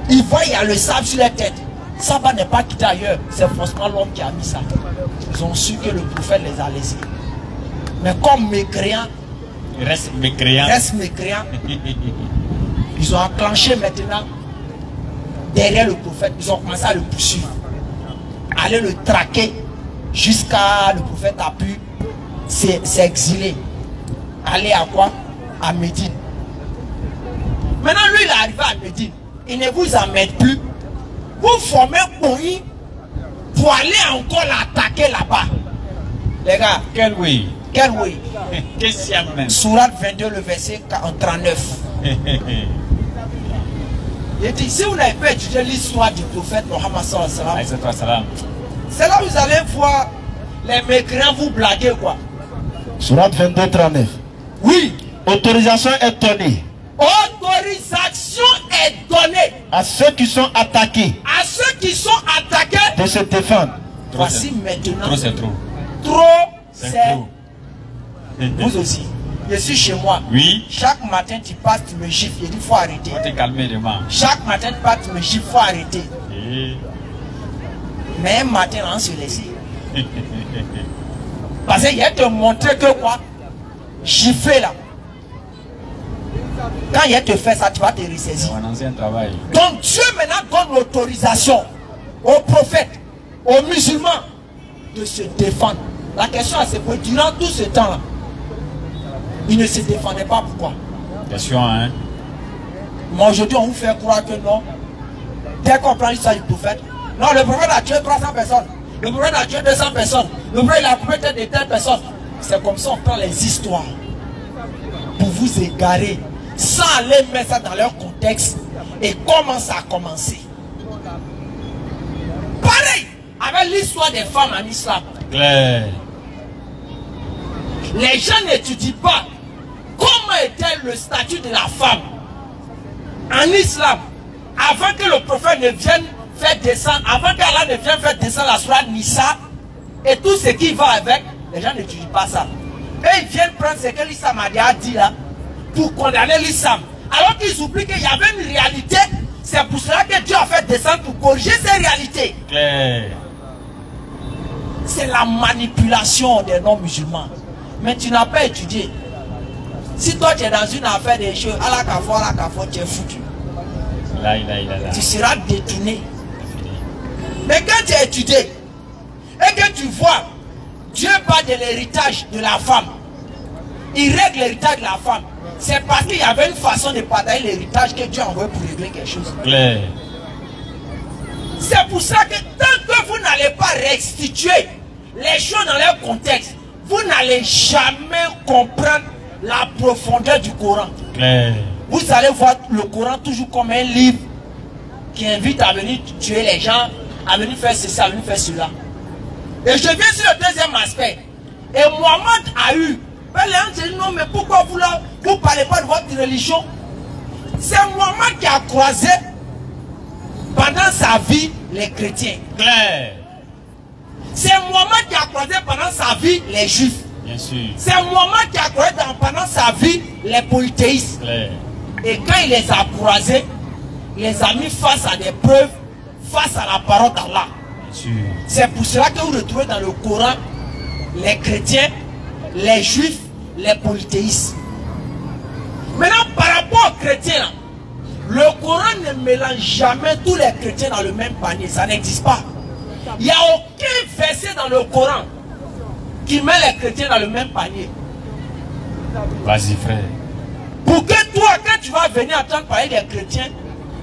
Ils voient, il y a le sable sur la tête. Ça n'est pas quitté ailleurs. C'est forcément l'homme qui a mis ça. Ils ont su que le prophète les a laissés. Mais comme mécréants, Reste mécréant. ils ont enclenché maintenant derrière le prophète. Ils ont commencé à le poursuivre. Aller le traquer jusqu'à le prophète a pu s'exiler. Aller à quoi? À Médine. Maintenant, lui, il est arrivé à Médine. Il ne vous emmène plus. Vous formez Oï pour aller encore l'attaquer là-bas. Les gars, Quel oui. quel oui? Qu'est-ce qu'il y a même? Sourate 22, le verset 39. Il dit, si vous n'avez pas étudié l'histoire du prophète Mohammed sallallahu alayhi wa sallam, c'est là où vous allez voir les mécréants vous blaguer quoi. Sourate 22, 39. Oui. Autorisation est donnée Autorisation est donnée à ceux qui sont attaqués à ceux qui sont attaqués de se défendre. Voici maintenant. Trop, c'est trop. Trop, C'est c'est. trop. Vous aussi. Je suis chez moi. Oui. Chaque matin, tu passes, tu me gifles. Je dis, il faut arrêter. Faut te calmer demain. Chaque matin, tu passes, tu me gifles, il faut arrêter. Et... Mais un matin, on se laisse. Parce qu'il y a te montrer que quoi? Gifler là. Quand il y a te fait ça, tu vas te ressaisir. C'est un ancien travail. Donc Dieu maintenant donne l'autorisation aux prophètes, aux musulmans de se défendre. La question c'est que durant tout ce temps-là, ils ne se défendaient pas. Pourquoi? Question, hein? Mais aujourd'hui, on vous fait croire que non. Dès qu'on prend l'histoire du prophète, non, le prophète a tué 300 personnes. Le prophète a tué 200 personnes. Le prophète a coupé tête de telle personne. C'est comme ça on prend les histoires pour vous égarer, sans aller mettre ça dans leur contexte et comment ça a commencé. Pareil avec l'histoire des femmes en islam. Claire. Les gens n'étudient pas comment était le statut de la femme en islam avant que le prophète ne vienne faire descendre, avant qu'Allah ne vienne faire descendre la sourate Nisa et tout ce qui va avec. Les gens n'étudient pas ça. Et ils viennent prendre ce que l'islam a dit là pour condamner l'islam. Alors qu'ils oublient qu'il y avait une réalité. C'est pour cela que Dieu a fait descendre pour corriger ces réalités. Claire. C'est la manipulation des non-musulmans. Mais tu n'as pas étudié. Si toi tu es dans une affaire des choses, à la kafo, tu es foutu. Là. Tu seras détourné. Mais quand tu as étudié et que tu vois, Dieu parle de l'héritage de la femme. Il règle l'héritage de la femme. C'est parce qu'il y avait une façon de partager l'héritage que Dieu a envoyé pour régler quelque chose. Claire. C'est pour ça que tant que vous n'allez pas restituer les choses dans leur contexte, vous n'allez jamais comprendre la profondeur du Coran. Claire. Vous allez voir le Coran toujours comme un livre qui invite à venir tuer les gens, à venir faire ceci, à venir faire cela. Et je viens sur le deuxième aspect. Et Mohammed a eu. Les gens disent non, mais pourquoi vous ne parlez pas de votre religion? C'est Mohammed qui a croisé pendant sa vie les chrétiens. Claire. C'est Mohammed qui a croisé pendant sa vie les juifs. Bien sûr. C'est Mohammed qui a croyé pendant sa vie les polythéistes. Claire. Et quand il les a croisés, il les a mis face à des preuves, face à la parole d'Allah. Bien sûr. C'est pour cela que vous retrouvez dans le Coran les chrétiens, les juifs, les polythéistes. Maintenant, par rapport aux chrétiens, le Coran ne mélange jamais tous les chrétiens dans le même panier. Ça n'existe pas. Il n'y a aucun verset dans le Coran qui met les chrétiens dans le même panier. Vas-y, frère. Pour que toi, quand tu vas venir entendre parler des chrétiens,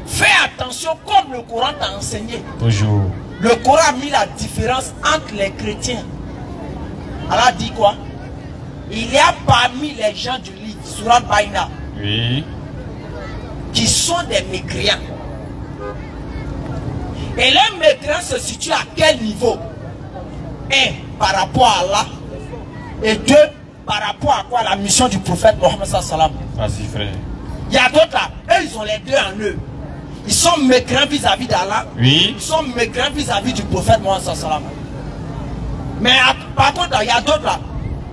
fais attention comme le Coran t'a enseigné. Toujours. Le Coran a mis la différence entre les chrétiens. Allah dit quoi? Il y a parmi les gens du livre, Surat Baïna, Oui. qui sont des mécréants. Et les mécréants se situent à quel niveau? Un, par rapport à Allah. Et deux, par rapport à quoi? La mission du prophète Mohammed sallam. Vas-y, frère. Il y a d'autres là, eux ils ont les deux en eux. Ils sont mécréants vis-à-vis d'Allah. Oui. Ils sont mécréants vis-à-vis du prophète Mohammed sallam. Mais par contre, il y a d'autres là.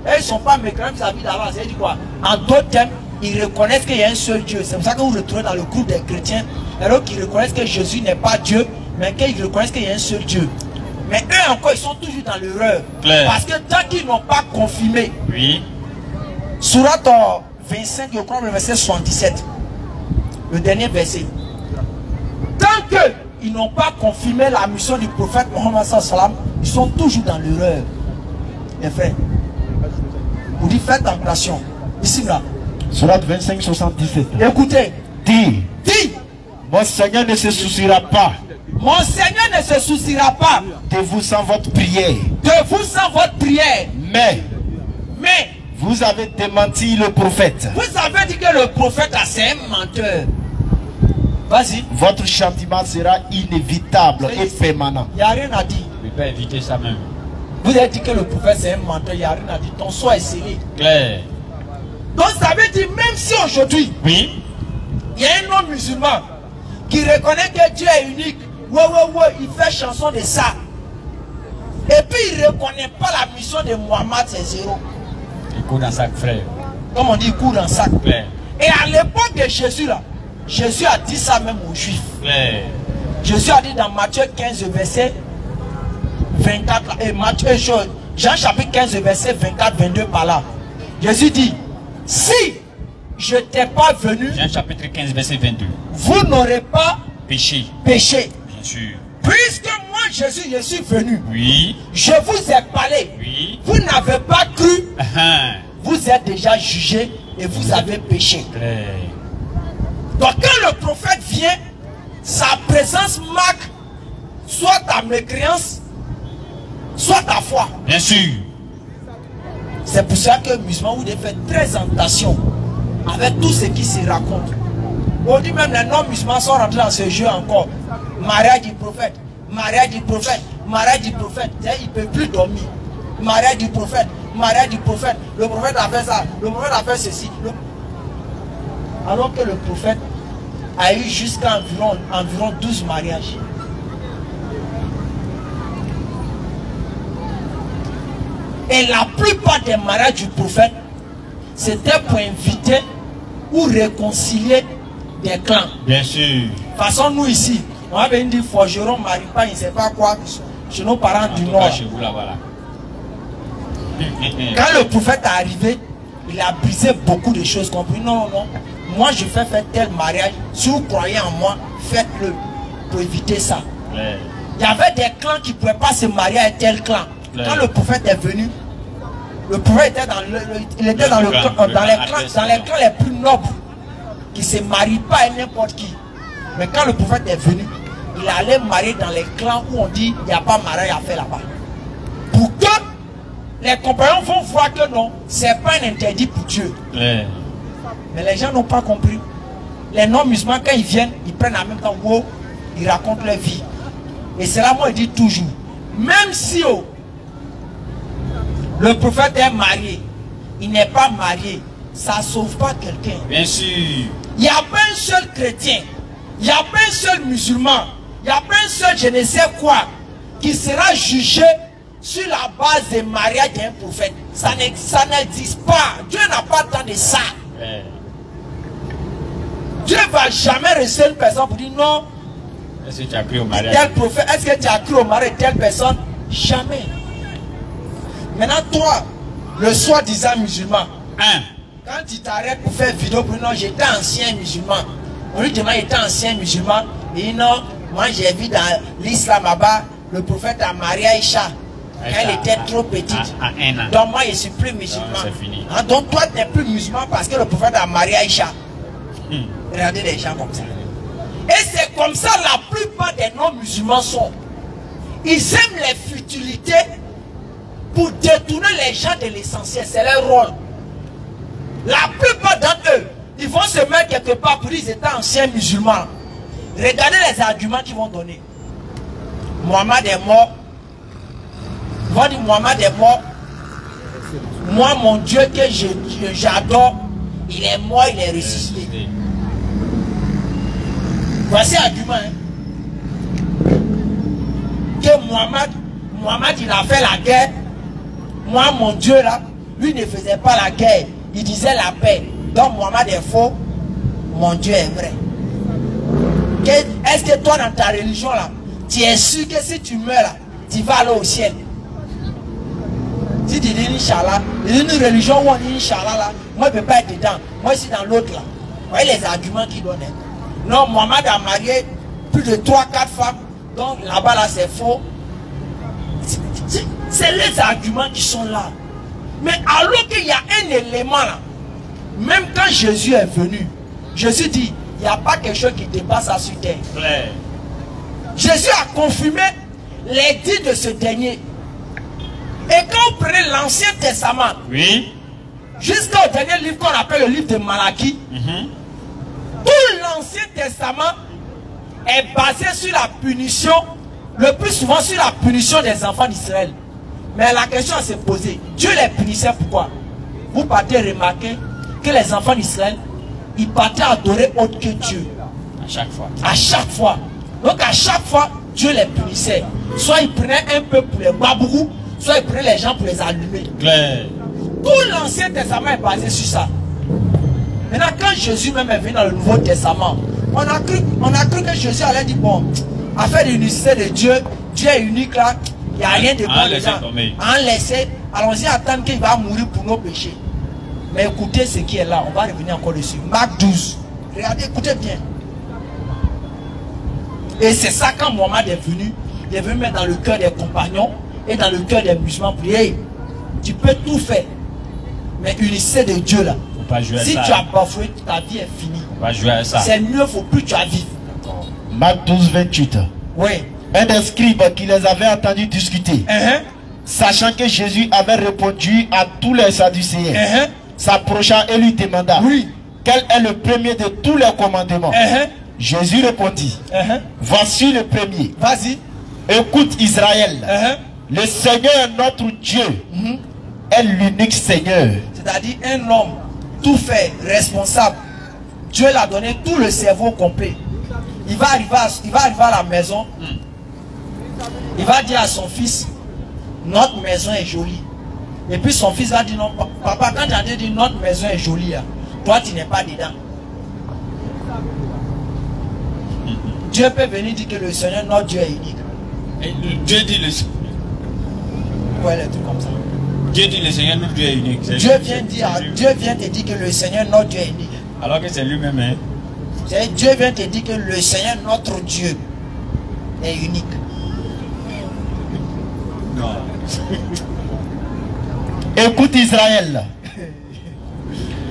Eux ils ne sont pas mécréants vis-à-vis d'Allah. C'est-à-dire quoi? En d'autres termes, ils reconnaissent qu'il y a un seul Dieu. C'est pour ça que vous retrouvez dans le groupe des chrétiens, alors qu'ils reconnaissent que Jésus n'est pas Dieu, mais qu'ils reconnaissent qu'il y a un seul Dieu. Mais eux encore, ils sont toujours dans l'erreur. Parce que tant qu'ils n'ont pas confirmé, Oui. Surat 25, je crois, le verset 77, le dernier verset. Tant qu'ils n'ont pas confirmé la mission du prophète Mohammed sallam, ils sont toujours dans l'erreur. Les frères, vous dites faites attention. Ici là. Surat 25, 77. Écoutez. Dis. Dis. Mon Seigneur ne se souciera pas. Mon Seigneur ne se souciera pas de vous sans votre prière. De vous sans votre prière. Mais. Vous avez démenti le prophète. Vous avez dit que le prophète c'est un menteur. Vas-y. Votre châtiment sera inévitable et permanent. Il n'y a rien à dire. Je ne peux pas éviter ça même. Vous avez dit que le prophète c'est un menteur, il n'y a rien à dire. Ton soi est scellé. Claire. Donc ça veut dire même si aujourd'hui, oui, il y a un homme musulman qui reconnaît que Dieu est unique, il fait chanson de ça. Et puis il ne reconnaît pas la mission de Mohammed, c'est zéro. Il court dans sac, frère. Comme on dit, il court dans sac. Claire. Et à l'époque de Jésus là, Jésus a dit ça même aux Juifs. Claire. Jésus a dit dans Matthieu 15 verset 24 là, et Jean chapitre 15 verset 24-22 par là. Jésus dit, si je n'étais pas venu, Jean chapitre 15 verset 22, vous n'aurez pas péché. Bien sûr. Puisque moi Jésus, je suis venu. Oui. Je vous ai parlé. Oui. Vous n'avez pas cru. Vous êtes déjà jugé et vous avez péché. Donc quand le prophète vient, sa présence marque soit ta mécréance, soit ta foi. Bien sûr. C'est pour ça que musulmans, vous devez faire très attention avec tout ce qui se raconte. On dit même les non-musulmans sont rentrés dans ce jeu encore. Mariage du prophète, mariage du prophète, mariage du prophète. Il ne peut plus dormir. Mariage du prophète, mariage du prophète. Le prophète a fait ça, le prophète a fait ceci. Alors que le prophète a eu jusqu'à environ 12 mariages. Et la plupart des mariages du prophète, c'était pour inviter ou réconcilier des clans. Bien sûr. De toute façon, nous ici, on va venir dire forgeron, maripa, il ne sait pas quoi, chez nos parents du Nord. Chez vous là-bas là. Quand le prophète est arrivé, il a brisé beaucoup de choses. Compris? Non. Moi, je fais faire tel mariage. Si vous croyez en moi, faites-le pour éviter ça. Il y avait des clans qui ne pouvaient pas se marier avec tel clan. Quand le prophète est venu, le prophète était dans les clans les plus nobles, qui ne se marient pas à n'importe qui. Mais quand le prophète est venu, il allait marier dans les clans où on dit il n'y a pas mariage à faire là-bas. Pour que les compagnons vont voir que non, ce n'est pas un interdit pour Dieu. Mais les gens n'ont pas compris. Les non-musulmans, quand ils viennent, ils prennent en même temps, ils racontent leur vie. Et c'est là, moi, je dis toujours, même si le prophète est marié, il n'est pas marié, ça ne sauve pas quelqu'un. Bien sûr. Il n'y a pas un seul chrétien, il n'y a pas un seul musulman, il n'y a pas un seul je ne sais quoi qui sera jugé sur la base du mariage d'un prophète. Ça n'existe pas. Dieu n'a pas le temps de ça. Dieu ne va jamais rester une personne pour dire non. Est-ce que tu as cru au mariage? Tel prophète, est-ce que tu as cru au mariage de telle personne? Jamais. Maintenant, toi, le soi-disant musulman, quand tu t'arrêtes pour faire vidéo pour dire non, j'étais ancien musulman. On lui demande, j'étais ancien musulman. Il dit non, moi j'ai vu dans l'islam là-bas, le prophète a marié Aïcha. Elle était trop petite. Donc moi je suis plus musulman. Donc toi tu n'es plus musulman parce que le prophète a marié Aïcha. Regardez les gens comme ça. Et c'est comme ça la plupart des non-musulmans sont. Ils aiment les futilités pour détourner les gens de l'essentiel. C'est leur rôle. La plupart d'entre eux, ils vont se mettre quelque part pour dire qu'ils étaient anciens musulmans. Regardez les arguments qu'ils vont donner. Mohammed est mort. Ils vont dire Mohammed est mort. Moi, mon Dieu que j'adore, il est mort, il est ressuscité. Voici l'argument. Que Mohammed, il a fait la guerre. Moi, mon Dieu, là, lui ne faisait pas la guerre. Il disait la paix. Donc, Mohammed est faux. Mon Dieu est vrai. Est-ce que toi, dans ta religion, là, tu es sûr que si tu meurs, là, tu vas aller au ciel? Si tu dis Inch'Allah, une religion où on dit Inch'Allah, là, moi, je ne peux pas être dedans. Moi, je suis dans l'autre, là. Vous voyez les arguments qu'il donne. Non, Mohammed a marié plus de 3-4 femmes. Donc, là-bas, là, c'est faux. C'est les arguments qui sont là. Mais alors qu'il y a un élément là, même quand Jésus est venu, Jésus dit, il n'y a pas quelque chose qui dépasse à sur terre. Jésus a confirmé les dits de ce dernier. Et quand vous prenez l'Ancien Testament, jusqu'au dernier livre qu'on appelle le livre de Malachie, tout l'Ancien Testament est basé sur la punition, le plus souvent sur la punition des enfants d'Israël. Mais la question à se poser, Dieu les punissait pourquoi? Vous partez remarquer que les enfants d'Israël, ils partaient adorer autre que Dieu. À chaque fois. À chaque fois. Donc à chaque fois, Dieu les punissait. Soit il prenait un peu pour les babourous, soit il prenait les gens pour les allumer. Tout l'Ancien Testament est basé sur ça. Maintenant, quand Jésus même est venu dans le Nouveau Testament, on a cru que Jésus allait dire, bon, affaire de l'unicité de Dieu, Dieu est unique là, il n'y a rien de bon dedans. En laisser, allons-y attendre qu'il va mourir pour nos péchés. Mais écoutez ce qui est là, on va revenir encore dessus. Marc 12. Regardez, écoutez bien. Et c'est ça quand Mohammed est venu, il est venu mettre dans le cœur des compagnons et dans le cœur des musulmans pour dire, hey, tu peux tout faire. Mais unicité de Dieu là, si tu as bafoué, ta vie est finie. C'est mieux, il ne faut plus que tu as vivre. Marc 12, 28. Oui. Un des scribes qui les avait entendus discuter, sachant que Jésus avait répondu à tous les Sadducéens, s'approcha et lui demanda, quel est le premier de tous les commandements? Jésus répondit, voici le premier. Vas-y. Écoute Israël, le Seigneur notre Dieu est l'unique Seigneur. C'est-à-dire un homme tout fait, responsable. Dieu l'a donné tout le cerveau complet. Il va arriver à la maison. Il va dire à son fils, notre maison est jolie. Et puis son fils va dire, non, papa, quand tu as dit notre maison est jolie, toi tu n'es pas dedans. Dieu peut venir dire que le Seigneur, notre Dieu est unique. Et Dieu dit le Seigneur. Ouais, les trucs comme ça. Dieu dit le Seigneur, notre Dieu est unique. Dieu vient te dire que le Seigneur, notre Dieu est unique. Alors que c'est lui-même. Hein? Dieu vient te dire que le Seigneur, notre Dieu, est unique. Non. Écoute Israël.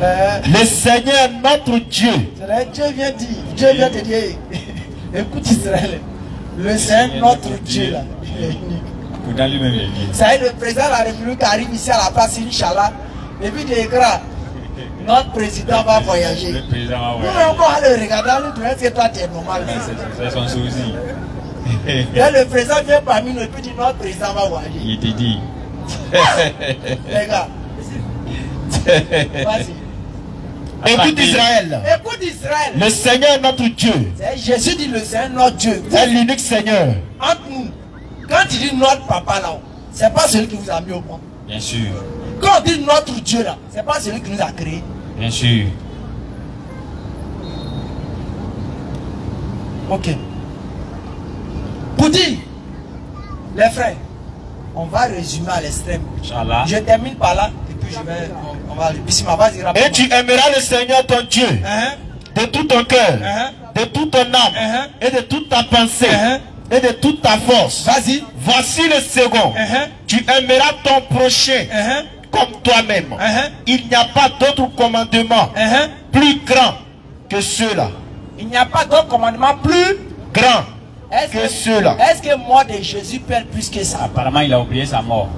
Le Seigneur notre Dieu. Dieu vient te dire, écoute Israël, le Seigneur notre Dieu là, il est unique. Ça y est, le président de la République arrive ici à la place, Inch'Allah, et puis il écrit, notre président va voyager. Le président va voyager. Nous, on va aller regarder, nous, est-ce que toi tu es normal? C'est son souci. Et le président vient parmi nous et puis dit, notre président va voyager. Il te dit. Les gars, vas-y. Écoute Israël. Écoute Israël. Le Seigneur notre Dieu. Jésus dit le Seigneur notre Dieu. C'est l'unique Seigneur. Entre nous, quand tu dis notre papa là, c'est pas celui qui vous a mis au monde. Bien sûr. Quand on dit notre Dieu là, c'est pas celui qui nous a créés. Bien sûr. Ok. Pour dire, les frères, on va résumer à l'extrême. Inch'Allah. Je termine par là et puis je vais. On va aller. Vas-y, rapidement. Et tu aimeras le Seigneur ton Dieu de tout ton cœur, de toute ton âme et de toute ta pensée et de toute ta force. Vas-y. Voici le second. Tu aimeras ton prochain comme toi-même. Il n'y a pas d'autre commandement plus grand que ceux-là. Il n'y a pas d'autre commandement plus grand que ceux-là. Est-ce que mort de Jésus perd plus que ça? Apparemment, il a oublié sa mort.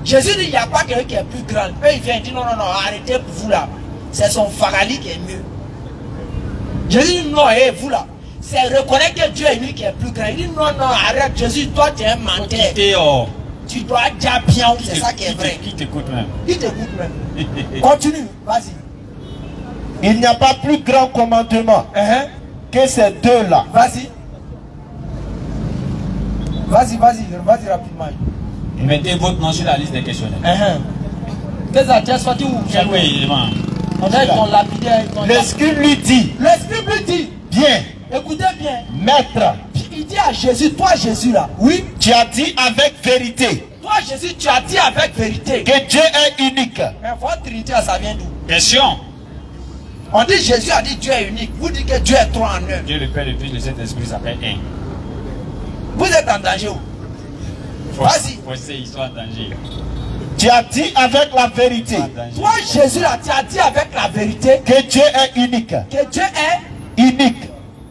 Jésus dit il n'y a pas quelqu'un qui est plus grand. Eux, il vient et dit non, non, non, arrêtez pour vous là. C'est son Fagali qui est mieux. Jésus dit non, et vous là. C'est reconnaître que Dieu est lui qui est plus grand. Il dit non, non, arrête. Jésus, toi tu es un menteur. Tu dois dire bien, c'est ça qui est vrai. Qui t'écoute même? Qui t'écoute même. Continue, vas-y. Il n'y a pas plus grand commandement que ces deux-là. Vas-y. Vas-y, vas-y rapidement. Mettez votre nom sur la liste des questionnaires. L'Esprit lui dit. L'Esprit lui dit. Bien. Écoutez bien. Maître. Il dit à Jésus, toi Jésus là. Oui. Tu as dit avec vérité. Toi Jésus, tu as dit avec vérité. Que Dieu est unique. Mais votre trinité, ça vient d'où? Question. On dit Jésus a dit Dieu est unique. Vous dites que Dieu est trois en un. Dieu le Père, le Fils, le Saint-Esprit s'appelle un. Vous êtes en danger où? Vas-y. Ils sont en danger. Tu as dit avec la vérité. Toi Jésus là, tu as dit avec la vérité. Que Dieu est unique. Que Dieu est unique.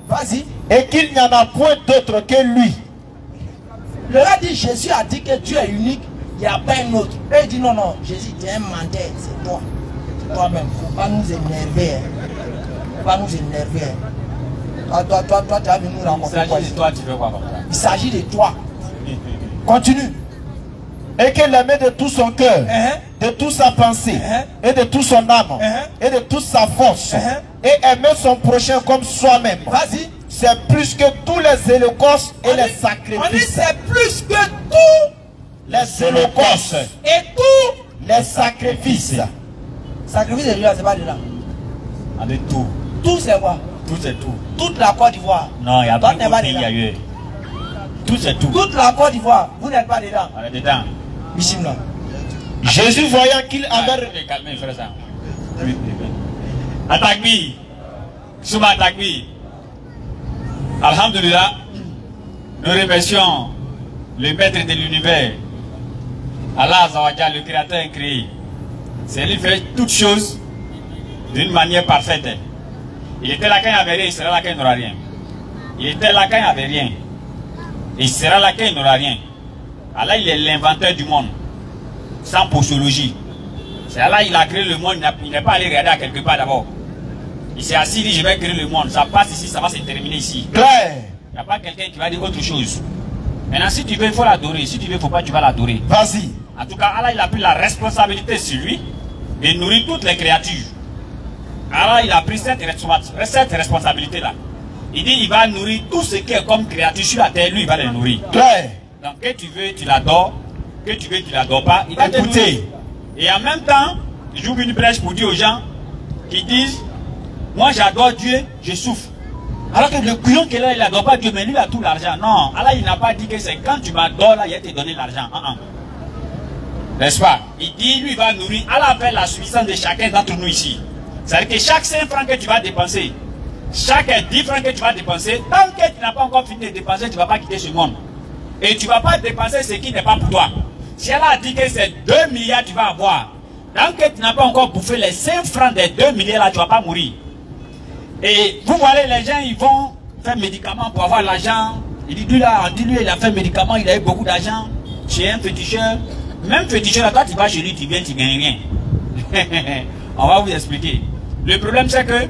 Vas-y. Et qu'il n'y en a point d'autre que lui. Le gars dit Jésus a dit que Dieu est unique. Il n'y a pas un autre. Et il dit non, non. Jésus, tu es un menteur. C'est toi. C'est toi-même. Il ne faut pas nous énerver. Il ne faut pas nous énerver. Toi, tu as venu nous rencontrer. Il s'agit de toi, tu veux quoi? Il s'agit de toi. Continue. Et qu'il aimait de tout son cœur, de toute sa pensée, et de tout son âme, et de toute sa force, et aimer son prochain comme soi-même. Vas-y. C'est plus que tous les holocaustes et les sacrifices. On dit c'est plus que tous les holocaustes et tous les sacrifices. Sacrifice de Dieu, c'est pas de là. On dit tout. Tout c'est quoi? Tout c'est tout. Toute la Côte d'Ivoire. Non, il n'y a pas de pays ailleurs. Tout c'est tout. Toute la Côte d'Ivoire, vous n'êtes pas dedans. On est dedans. Bismillah. Jésus voyant qu'il avait... Calmez, frère ça. Atakbi. Souma Atakbi. Alhamdulillah. Nous remercions le maître de l'univers. Allah Azawadja, le créateur incréé. C'est lui qui fait toutes choses d'une manière parfaite. Il était là quand il n'y avait rien, il sera là quand il n'aura rien. Il était là quand il n'y avait rien. Il sera là quand il n'aura rien. Allah, il est l'inventeur du monde. Sans posologie. C'est Allah, il a créé le monde, il n'est pas allé regarder à quelque part d'abord. Il s'est assis, il dit, je vais créer le monde. Ça passe ici, ça va se terminer ici. Claire. Il n'y a pas quelqu'un qui va dire autre chose. Maintenant, si tu veux, il faut l'adorer. Si tu veux, il ne faut pas, tu vas l'adorer. Vas-y. En tout cas, Allah, il a pris la responsabilité sur lui de nourrir toutes les créatures. Allah, il a pris cette responsabilité-là. Il dit, il va nourrir tout ce qui est comme créature sur la terre, lui, il va les nourrir. Claire. Donc, que tu veux, tu l'adores. Que tu veux, tu l'adores pas. Il va te nourrir. Et en même temps, il joue une brèche pour dire aux gens qui disent, moi j'adore Dieu, je souffre. Alors que le couillon qui est là, il n'adore pas Dieu, mais lui il a tout l'argent. Non, Allah il n'a pas dit que c'est quand tu m'adores là, il va te donner l'argent. N'est-ce pas? Il dit, lui il va nourrir. Allah appelle la suffisance de chacun d'entre nous ici. C'est-à-dire que chaque 5 francs que tu vas dépenser, chaque 10 francs que tu vas dépenser, tant que tu n'as pas encore fini de dépenser, tu ne vas pas quitter ce monde. Et tu ne vas pas dépenser ce qui n'est pas pour toi. Si Allah a dit que c'est 2 milliards tu vas avoir, tant que tu n'as pas encore bouffé les 5 francs des 2 milliards là, tu ne vas pas mourir. Et vous voyez, les gens, ils vont faire médicaments pour avoir l'argent. Il dit, lui là, il a fait médicament, il a eu beaucoup d'argent. Chez un féticheur. Même féticheur, là, toi tu vas chez lui, tu viens, tu gagnes rien. On va vous expliquer. Le problème c'est que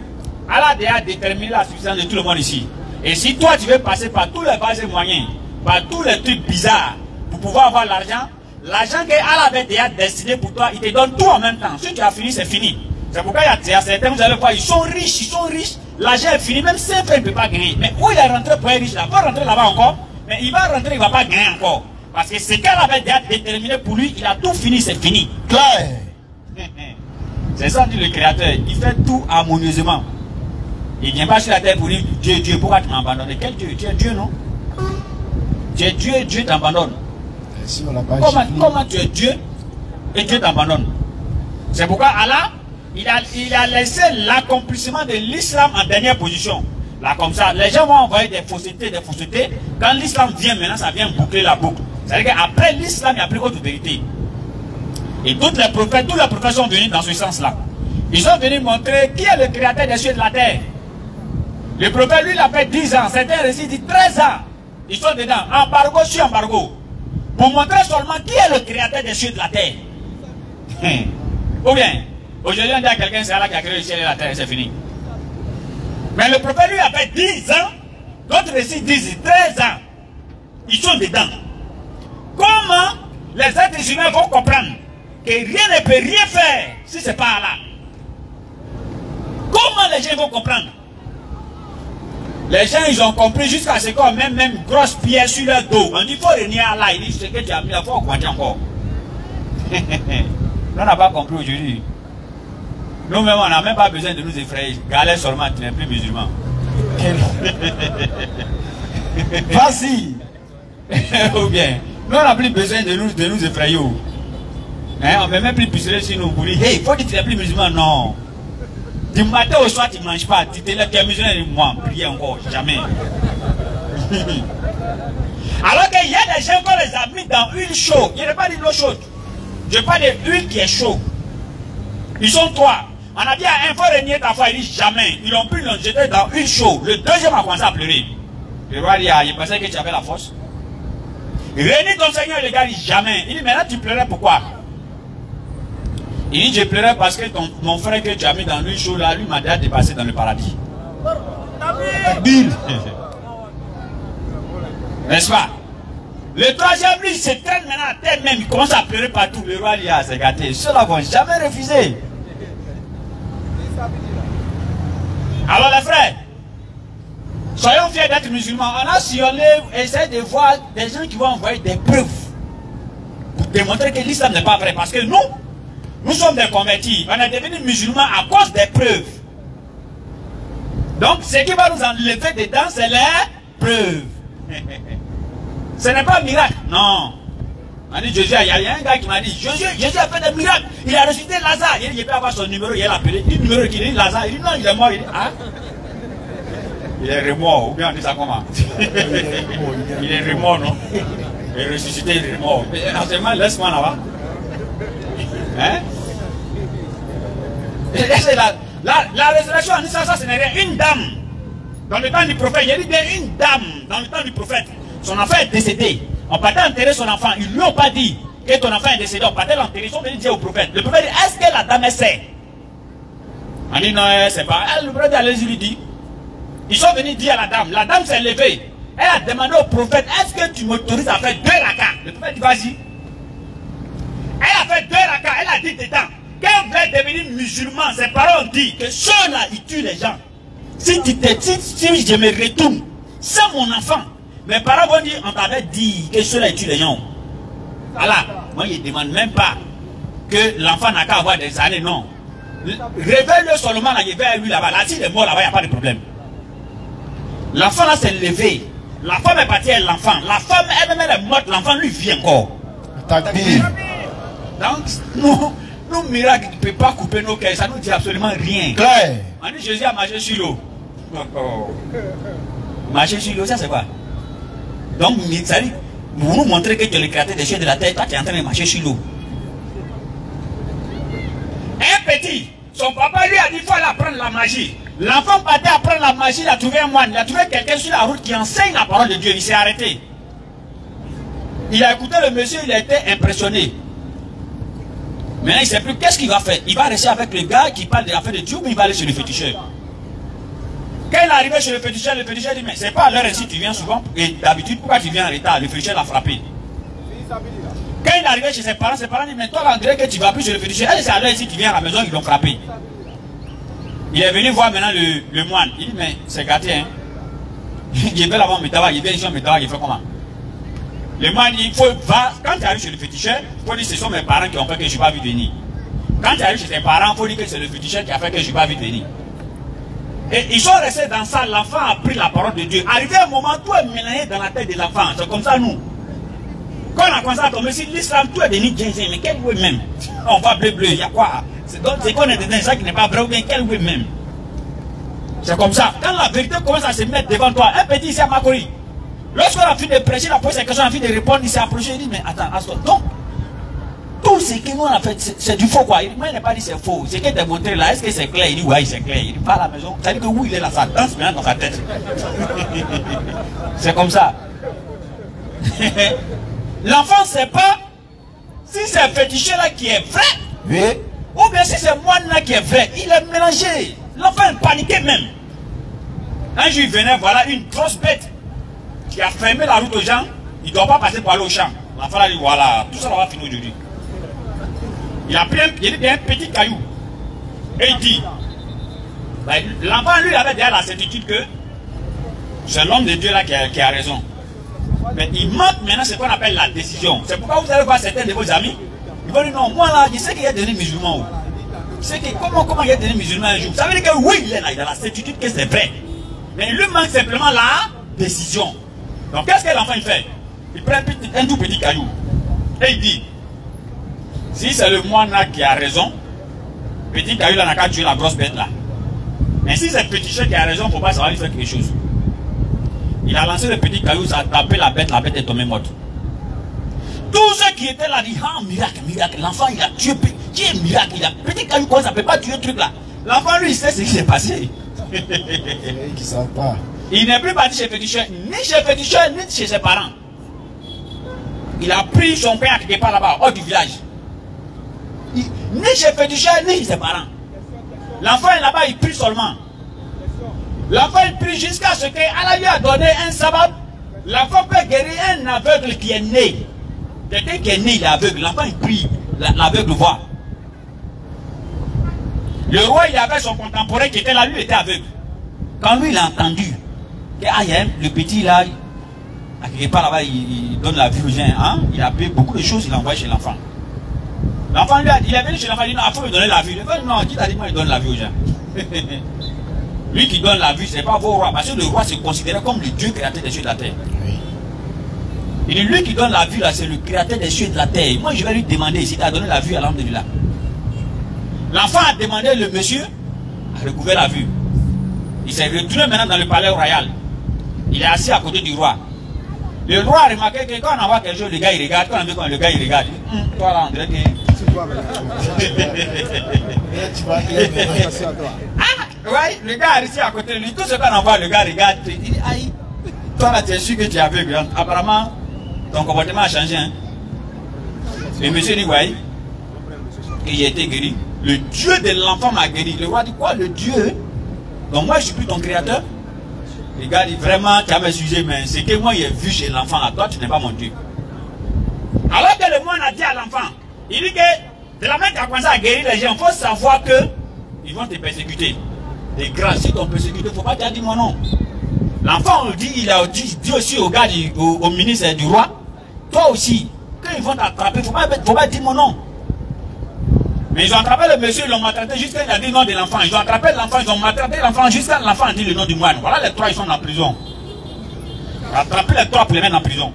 Allah a déterminé la suffisance de tout le monde ici. Et si toi tu veux passer par tous les bases moyens, par tous les trucs bizarres, pour pouvoir avoir l'argent, l'argent que Allah avait déjà destiné pour toi, il te donne tout en même temps. Si tu as fini, c'est fini. C'est pourquoi il y a certains, vous allez voir, ils sont riches, l'argent est fini, même 5 francs, il ne peut pas gagner. Mais où il est rentré pour être riche, là, il va rentrer là-bas encore, mais il va rentrer, il ne va pas gagner encore. Parce que ce qu'elle avait déjà déterminé pour lui, il a tout fini, c'est fini. Clair. C'est ça, dit le Créateur. Il fait tout harmonieusement. Il ne vient pas sur la terre pour dire Dieu, Dieu, pourquoi tu m'as abandonné? Quel Dieu? Tu es Dieu, non? Tu es Dieu et Dieu t'abandonne. Comment tu es Dieu et Dieu t'abandonne? C'est pourquoi Allah, il a laissé l'accomplissement de l'islam en dernière position. Là, comme ça, les gens vont envoyer des faussetés, des faussetés. Quand l'islam vient maintenant, ça vient boucler la boucle. C'est-à-dire qu'après l'islam, il n'y a plus autre vérité. Et tous les prophètes sont venus dans ce sens-là. Ils sont venus montrer qui est le créateur des cieux et de la terre. Le prophète, lui, il a fait 10 ans. Certains récits disent 13 ans. Ils sont dedans, embargo sur embargo. Pour montrer seulement qui est le créateur des cieux et de la terre. Ou bien, aujourd'hui, on dit à quelqu'un, c'est Allah qui a créé le ciel et la terre, c'est fini. Mais le prophète, lui, a fait 10 ans. D'autres récits disent 13 ans. Ils sont dedans. Comment les êtres humains vont comprendre que rien ne peut rien faire si ce n'est pas Allah? Comment les gens vont comprendre? Les gens, ils ont compris jusqu'à ce qu'on met même grosse pierre sur leur dos. On dit, il faut renier Allah. Il dit, ce que tu as mis, il faut augmenter encore. Nous, on n'a pas compris aujourd'hui. Nous-mêmes, on n'a même pas besoin de nous effrayer. Galère seulement, tu n'es plus musulman. Vas-y. Ou bien, nous, on n'a plus besoin de nous effrayer. Hein? On ne peut même plus puceler sur nous pour dire, hey, il faut que tu n'es plus musulman. Non. Du matin au soir, tu ne manges pas. Tu te lèves, tu es musulman et moi, priez encore. Jamais. Alors qu'il y a des gens qu'on les a mis dans l'huile chaude. Il n'y a pas de l'eau chaude. Je parle de l'huile qui est chaude. Ils sont trois. On a dit à un, il faut renier ta foi. Il dit jamais. Ils l'ont pris, ils l'ont jeté dans l'huile chaude. Le deuxième a commencé à pleurer. Le roi dit, il pensait que tu avais la force. Réunis ton Seigneur, le gars dit jamais. Il dit, maintenant tu pleurais pourquoi? Il dit, je pleurais parce que mon frère que tu as mis dans l'huile chaude là, lui m'a déjà dépassé dans le paradis. N'est-ce pas? Le troisième, lui, se traîne maintenant à terre même. Il commence à pleurer partout. Le roi dit, c'est gâté. Ceux-là vont jamais refuser. Alors les frères, soyons fiers d'être musulmans. On a sillonné, essaie de voir des gens qui vont envoyer des preuves pour démontrer que l'islam n'est pas vrai. Parce que nous sommes des convertis. On est devenus musulmans à cause des preuves. Donc ce qui va nous enlever dedans, c'est les preuves. Ce n'est pas un miracle. Non. On dit Jésus, il y a un gars qui m'a dit, Jésus a fait des miracles. Il a ressuscité Lazare. Il dit, il peut avoir son numéro, il a appelé. Il dit, numéro qui dit Lazare. Il dit, non, il est mort. Il dit, ah. Il est remort. Ou bien on dit ça comment? Il est remort, non? Il est ressuscité, il est remort. Seulement, laisse-moi là-bas. Hein? La résurrection, on dit ça, ce n'est rien. Une dame. Dans le temps du prophète, il y a dit bien une dame. Dans le temps du prophète. Son enfant est décédé. On partait enterrer son enfant. Ils ne lui ont pas dit que ton enfant est décédé. On partait l'enterrer. Ils sont venus dire au prophète. Le prophète dit, est-ce que la dame sait? On dit non, elle ne sait pas. Le prophète allez-y lui dit. Ils sont venus dire à la dame. La dame s'est levée. Elle a demandé au prophète, est-ce que tu m'autorises à faire 2 rakas? Le prophète dit, vas-y. Elle a fait 2 rakas. Elle a dit dedans, quand vous êtes devenu musulman, ses parents ont dit que ceux-là, ils tuent les gens. Si je me retourne, c'est mon enfant. Mes parents vont dire, on t'avait dit que ceux-là tuent les gens. Voilà. Moi, je ne demande même pas que l'enfant n'a qu'à avoir des années, non. Réveille-le seulement, là, il va lui là-bas. Là, s'il est mort là-bas, il n'y a pas de problème. L'enfant là s'est levé. La femme est partie avec l'enfant. La femme elle-même elle est morte, l'enfant lui vit encore. Donc, nos miracles ne peuvent pas couper nos cœurs, ça ne nous dit absolument rien. Claire. On dit Jésus a marché sur l'eau. Marcher sur l'eau, ça c'est quoi? Donc, ça dit, vous nous montrez que tu es le créateur des cieux et de la terre, toi tu es en train de marcher sur l'eau. Un petit, son papa lui a dit qu'il faut aller apprendre la magie. L'enfant partait apprendre la magie, il a trouvé un moine, il a trouvé quelqu'un sur la route qui enseigne la parole de Dieu, il s'est arrêté. Il a écouté le monsieur, il a été impressionné. Maintenant il ne sait plus qu'est-ce qu'il va faire. Il va rester avec le gars qui parle de l'affaire de Dieu ou il va aller chez le féticheur. Quand il est arrivé chez le féticheur dit mais c'est pas à l'heure ainsi tu viens souvent. Et d'habitude pourquoi tu viens en retard? Le féticheur l'a frappé. Quand il est arrivé chez ses parents disent mais toi on dirait que tu ne vas plus chez le féticheur. C'est à l'heure ainsi tu viens à la maison, ils l'ont frappé. Il est venu voir maintenant le moine. Il dit mais c'est gâté hein. Il est là-bas, il vient ici, il fait comment? Le moine dit, quand tu arrives chez le féticheur, il faut dire que ce sont mes parents qui ont fait que je ne suis pas vite venir. Quand tu arrives chez tes parents, il faut dire que c'est le féticheur qui a fait que je ne suis pas vite venir. Et ils sont restés dans ça, l'enfant a pris la parole de Dieu. Arrivé un moment, tout est mélangé dans la tête de l'enfant. C'est comme ça, nous. Quand on a commencé à tomber sur l'islam, tout est devenu djinsin. Mais quel oui même? On va bleu, il y a quoi? C'est qu'on est dans ça qui n'est pas vrai, ou bien quel oui même? C'est comme ça. Quand la vérité commence à se mettre devant toi, un petit ici à Makori, lorsqu'on a fini de prêcher, la pose cette question, on a fini de répondre, il s'est approché, il dit, mais attends, donc, tout ce que nous on a fait, c'est du faux quoi. Moi, il n'a pas dit c'est faux. Ce qu'il t'a montré là, est-ce que c'est clair? Il dit, oui, c'est clair. Il dit, pas à la maison. Ça dit que oui, il est là, ça danse maintenant dans sa tête. C'est comme ça. L'enfant ne sait pas si c'est un féticheur là qui est vrai, oui, ou bien si c'est moi là qui est vrai. Il est mélangé. L'enfant est paniqué même. Un jour, il venait, voilà, une grosse bête qui a fermé la route aux gens. Il ne doit pas passer pour aller au champ. L'enfant a dit, voilà, tout ça va finir aujourd'hui. Il a pris un petit caillou. Et il dit, l'enfant lui avait déjà la certitude que c'est l'homme de Dieu là qui a raison. Mais il manque maintenant ce qu'on appelle la décision. C'est pourquoi vous allez voir certains de vos amis. Ils vont dire non, moi là, je sais qu'il y a des musulmans. Je sais que comment il y a des musulmans un jour. Ça veut dire que oui, il est là, il a la certitude que c'est vrai. Mais il lui manque simplement la décision. Donc qu'est-ce que l'enfant il fait? Il prend un tout petit caillou. Et il dit, si c'est le moine là qui a raison, petit caillou là n'a qu'à tuer la grosse bête là. Mais si c'est le petit chien qui a raison, il ne faut pas savoir lui faire quelque chose. Il a lancé le petit caillou, ça a tapé la bête est tombée morte. Tous ceux qui étaient là disent, ah miracle, miracle, l'enfant il a tué, qui est miracle, il a petit caillou, quoi, ça ne peut pas tuer le truc là. L'enfant lui il sait ce qui s'est passé. Il n'est plus parti chez le féticheur, ni chez le féticheur, ni chez ses parents. Il a pris son père à quelque part là-bas, hors du village. Ni chez le féticheur, ni chez ses parents. L'enfant est là-bas, il prie seulement. L'enfant il prie jusqu'à ce qu'Allah lui a donné un sabbat. L'enfant peut guérir un aveugle qui est né. Quelqu'un qui est né, il est aveugle. L'enfant il prie, l'aveugle voit. Le roi, il avait son contemporain qui était là, lui était aveugle. Quand lui, il a entendu que le petit là, à quelque part là-bas, il donne la vue aux gens. Hein? Il a fait beaucoup de choses, il a envoyé chez l'enfant. L'enfant lui a dit, il est venu chez l'enfant, il dit non, il faut lui donner la vue. Il dit non, qui t'a dit moi, il donne la vue aux gens. Lui qui donne la vue, ce n'est pas vos rois. Parce que le roi c'est considéré comme le Dieu créateur des cieux et de la terre. Il dit, lui qui donne la vue là, c'est le créateur des cieux et de la terre. Moi je vais lui demander s'il t'a donné la vue à l'âme de lui là. L'enfant a demandé, le monsieur a recouvert la vue. Il s'est retourné maintenant dans le palais royal. Il est assis à côté du roi. Le roi a remarqué que quand on envoie quelque chose, le gars il regarde. Quand on veut le gars il regarde. Toi là, on dirait que... Ouais, le gars est ici à côté de lui. Tout ce qu'on envoie, le gars regarde. Il dit, aïe, toi là, tu es sûr que tu es aveugle. Hein? Apparemment, ton comportement a changé. Hein? Le monsieur dit, ouais, que j'ai été guéri. Le Dieu de l'enfant m'a guéri. Le roi dit, quoi, le Dieu? Donc moi, je suis plus ton créateur. Le gars dit, vraiment, tu as m'excusé, mais c'est que moi, j'ai vu chez l'enfant. Toi, tu n'es pas mon Dieu. Alors que le moine a dit à l'enfant, il dit que de la main qui a commencé à guérir les gens, il faut savoir que ils vont te persécuter. Les grands, si t'ont persécuté, il ne faut pas te dire mon nom. L'enfant dit, il a dit aussi au gars, au ministre du roi, toi aussi, quand ils vont t'attraper, il ne faut pas dire mon nom. Mais ils ont attrapé le monsieur, ils l'ont maltraité jusqu'à il a dit le nom de l'enfant. Ils ont attrapé l'enfant, ils ont maltraité l'enfant jusqu'à l'enfant a dit le nom du moine. Voilà les trois, ils sont en prison. Attrapé les trois pour les mettre en prison.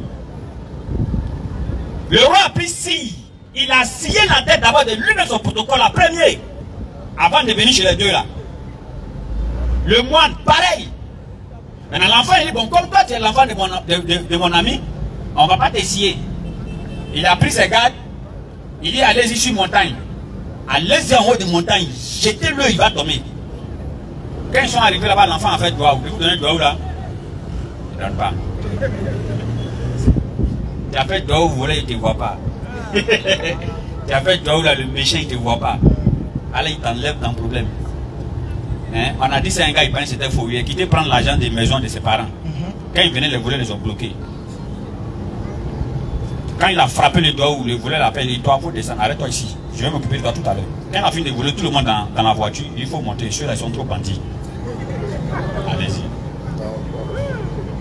Le roi a pris scie. Il a scié la tête d'abord de lui-même son protocole, la première, avant de venir chez les deux là. Le moine, pareil. Maintenant l'enfant il dit, bon, comme toi tu es l'enfant de mon ami, on ne va pas te scier. Il a pris ses gardes, il dit, allez-y sur montagne. Allez-y en haut de montagne, jetez-le, il va tomber. Quand ils sont arrivés là-bas, l'enfant a fait doigt. Vous donnez doigt là? Il ne donne pas. Tu as fait doigt où vous voulez, il ne te voit pas. Tu as fait doigt là, le méchant, il ne te voit pas. Allez, il t'enlève ton problème. Hein? On a dit c'est un gars, il pensait que c'était faux. Il a quitté prendre l'argent des maisons de ses parents. Quand il venait les voler, ils ont bloqué. Quand il a frappé le doigt où le voleur l'appelle, il dit, toi, il faut descendre, arrête-toi ici. Je vais m'occuper de toi tout à l'heure. Quand il a fini de voler tout le monde dans la voiture, il faut monter. Ceux-là, ils sont trop bandits. Allez-y.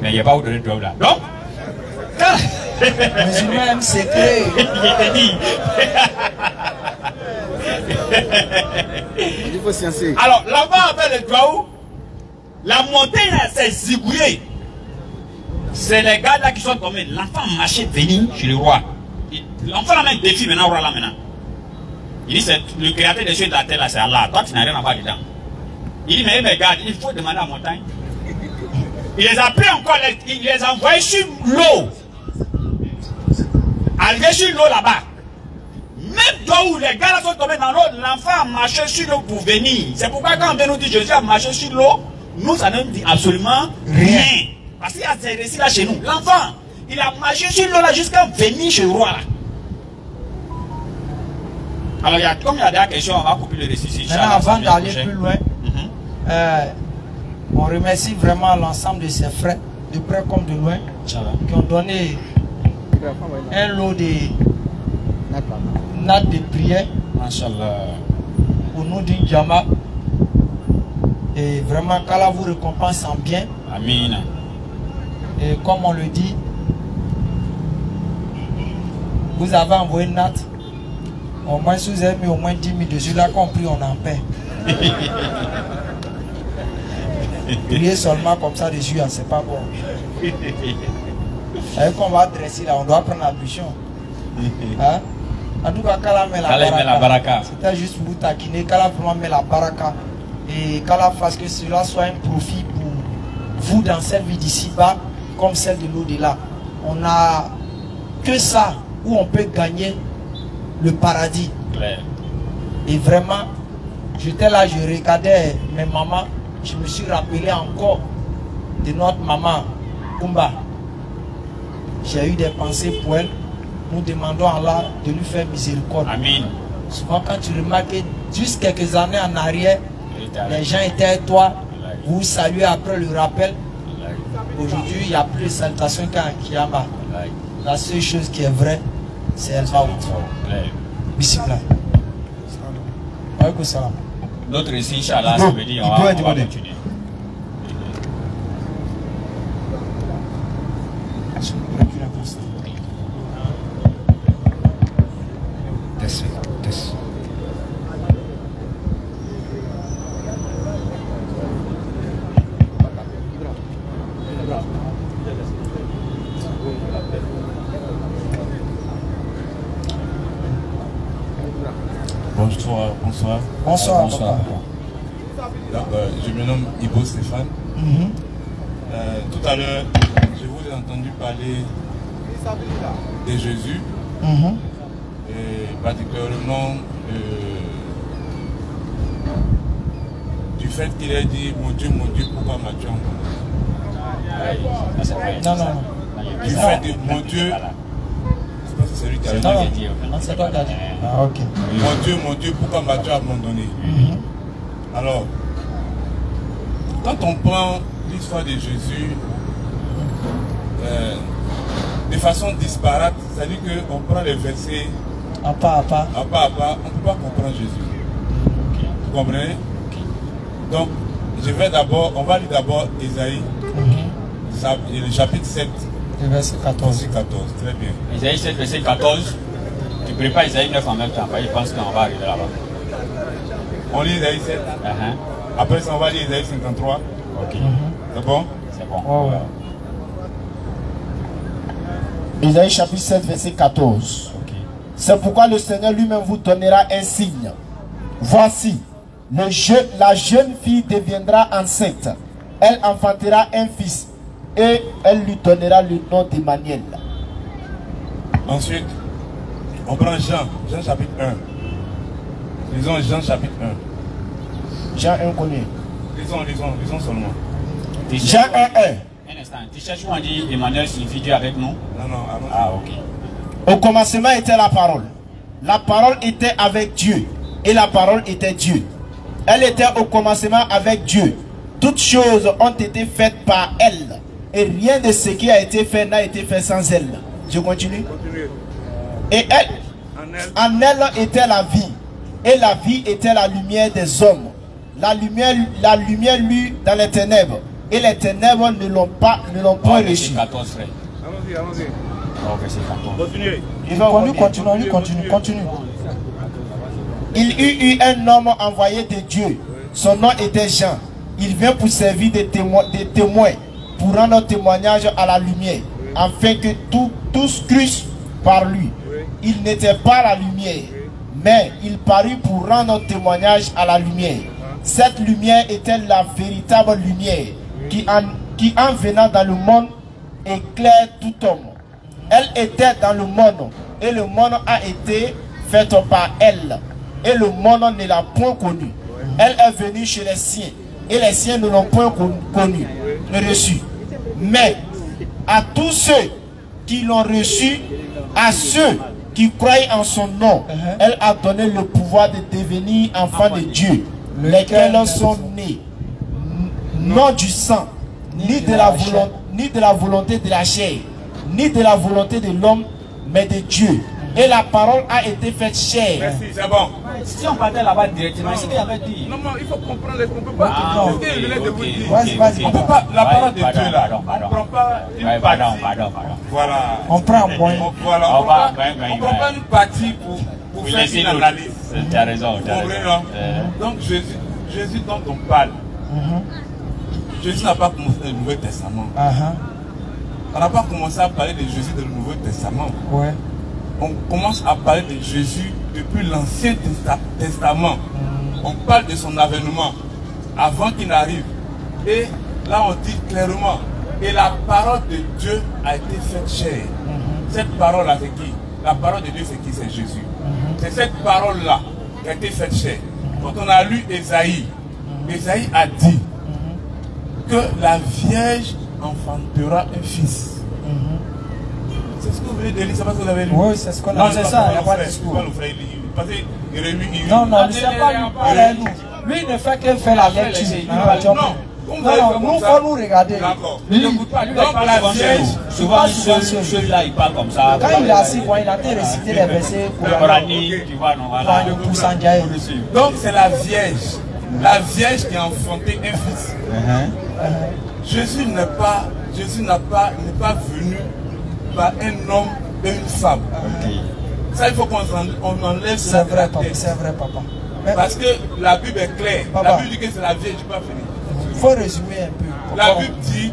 Mais il n'y a pas où donner de doigt là. Donc, Musulman aime secret. Je te dis. Il faut sciencer. Alors, là-bas, avec le Dwaou, la montée s'est zigouillée. C'est les gars là qui sont tombés. L'enfant marchait venir chez le roi. L'enfant a même défi maintenant au roi là maintenant. Il dit, c'est le créateur des cieux et de la terre là, c'est Allah. Toi, tu n'as rien à voir dedans. Il dit, mais regarde, il faut demander à la montagne. Il les a pris encore, il les a envoyés sur l'eau. Arrivé sur l'eau là-bas. Même là où les gars là sont tombés dans l'eau, l'enfant a marché sur l'eau pour venir. C'est pourquoi quand on vient nous dire Jésus a marché sur l'eau, nous ça ne nous dit absolument rien. Parce qu'il y a ces récits là chez nous. L'enfant, il a marché sur l'eau là jusqu'à venir chez le roi là. Alors comme il y a des questions, on va couper le récit ici. Maintenant, avant d'aller plus loin, on remercie vraiment l'ensemble de ses frères, de près comme de loin, qui ont donné un lot de nattes de prière pour nous d'une Jama. Et vraiment, qu'Allah vous récompense en bien. Amen. Et comme on le dit, vous avez envoyé une natte. Au moins, si vous avez mis au moins 10 000 dessus, là, compris, on en paie. Prier seulement comme ça dessus, c'est pas bon. Et qu'on va dresser là, on doit prendre la bution. Hein? En tout cas, qu'Allah met la baraka. C'était juste pour vous taquiner, qu'Allah vraiment met la baraka. Et qu'Allah fasse que cela soit un profit pour vous dans cette vie d'ici-bas, comme celle de l'au-delà. On n'a que ça où on peut gagner le paradis. Claire. Et vraiment, j'étais là, je regardais mes mamans, je me suis rappelé encore de notre maman, Kumba. J'ai eu des pensées pour elle. Nous demandons à Allah de lui faire miséricorde. Amen. Souvent quand tu remarques, juste quelques années en arrière, les gens étaient avec toi, vous saluez après le rappel. Aujourd'hui, il n'y a plus de salutations qu'en Kiyama. La seule chose qui est vraie, c'est El-Maout. Bismillah. Alaykoum salam. Notre récit, Inch'Allah, ça veut dire on va continuer. Bonsoir. Bonsoir. Donc, je me nomme Ibo Stéphane. Tout à l'heure, je vous ai entendu parler de Jésus, et particulièrement du fait qu'il a dit mon Dieu, pourquoi m'as-tu abandonné? Non. Du fait de mon Dieu. C'est lui qui a dit. Non, c'est toi qui as dit. Ah, ok. Mon Dieu, pourquoi m'as-tu abandonné? Alors, quand on prend l'histoire de Jésus de façon disparate, c'est-à-dire qu'on prend les versets à pas à pas, on ne peut pas comprendre Jésus. Vous comprenez? Donc, on va lire d'abord Isaïe, le chapitre 7. Verset 14. Très bien. Isaïe 7, verset 14. Tu prépares Isaïe 9 en même temps. Je pense qu'on va arriver là-bas. On lit Isaïe 7. Après ça, on va lire Isaïe 53. Ok. C'est bon? C'est bon. Oh, ouais. Isaïe chapitre 7, verset 14. Okay. C'est pourquoi le Seigneur lui-même vous donnera un signe. Voici, la jeune fille deviendra enceinte. Elle enfantera un fils. Et elle lui donnera le nom d'Emmanuel. Ensuite, on prend Jean chapitre 1. Lisons Jean chapitre 1. Jean 1 connu. Lisons seulement. Jean 1, 1. Un instant, tu cherches où on dit Emmanuel signifie Dieu avec nous? Non, ah, ok. Au commencement était la parole. La parole était avec Dieu. Et la parole était Dieu. Elle était au commencement avec Dieu. Toutes choses ont été faites par elle. Et rien de ce qui a été fait n'a été fait sans elle. Je continue. Et elle, en elle était la vie. Et la vie était la lumière des hommes. La lumière lut dans les ténèbres. Et les ténèbres ne l'ont point reçue. Allons-y. Au verset 14. Continuez. Continue. Il y eut un homme envoyé de Dieu. Son nom était Jean. Il vient pour servir des témoins, pour rendre témoignage à la lumière, afin que tous crussent par lui. Il n'était pas la lumière, mais il parut pour rendre témoignage à la lumière. Cette lumière était la véritable lumière qui en venant dans le monde éclaire tout homme. Elle était dans le monde et le monde a été fait par elle et le monde ne l'a point connue. Elle est venue chez les siens et les siens ne l'ont point connue, reçue. Mais à tous ceux qui l'ont reçue, à ceux qui croient en son nom, elle a donné le pouvoir de devenir enfants de Dieu, lesquels sont nés non du sang, ni de la volonté de la chair, ni de la volonté de l'homme, mais de Dieu. Et la parole a été faite chair. Merci, c'est bon. Si on partait là-bas directement, c'est ce qu'il avait dit. Non, il faut comprendre, on ne peut pas. Vas-y. On ne peut pas, la parole de Dieu là, on pardon. ne prend pas une partie. Voilà. On prend un point. Voilà, on ne prend pas une partie pour faire une analyse. Tu as raison. Donc Jésus dont on parle, Jésus n'a pas commencé le Nouveau Testament. On n'a pas commencé à parler de Jésus dans le Nouveau Testament. Ouais. On commence à parler de Jésus depuis l'Ancien Testament. On parle de son avènement avant qu'il n'arrive. Et là on dit clairement, et la parole de Dieu a été faite chair. Cette parole-là c'est qui? La parole de Dieu c'est qui? C'est Jésus. C'est cette parole-là qui a été faite chair. Quand on a lu Ésaïe, Ésaïe a dit que la Vierge enfantera un fils. C'est ce que vous voulez dire, c'est pas ce que vous avez lu? Oui, c'est ce qu'on a lu. Non, c'est ça, il n'y a pas de discours. Non, ne sais pas lui parler, nous. Lui, il ne fait que faire la lecture. Non, nous, il faut nous regarder. D'accord. Il n'écoute pas, lui, donc la Vierge, souvent, ceux-là, il parle comme ça. Quand il est assis, il a été récité les versets coraniques, tu vois, non, voilà. Donc, c'est la Vierge qui a enfanté un fils. Jésus n'est pas venu par un homme et une femme. Ça, il faut qu'on enlève. C'est vrai, papa. Parce que la Bible est claire. Papa. La Bible dit que c'est la Vierge, je peux pas finir. Il faut résumer un peu. La Bible dit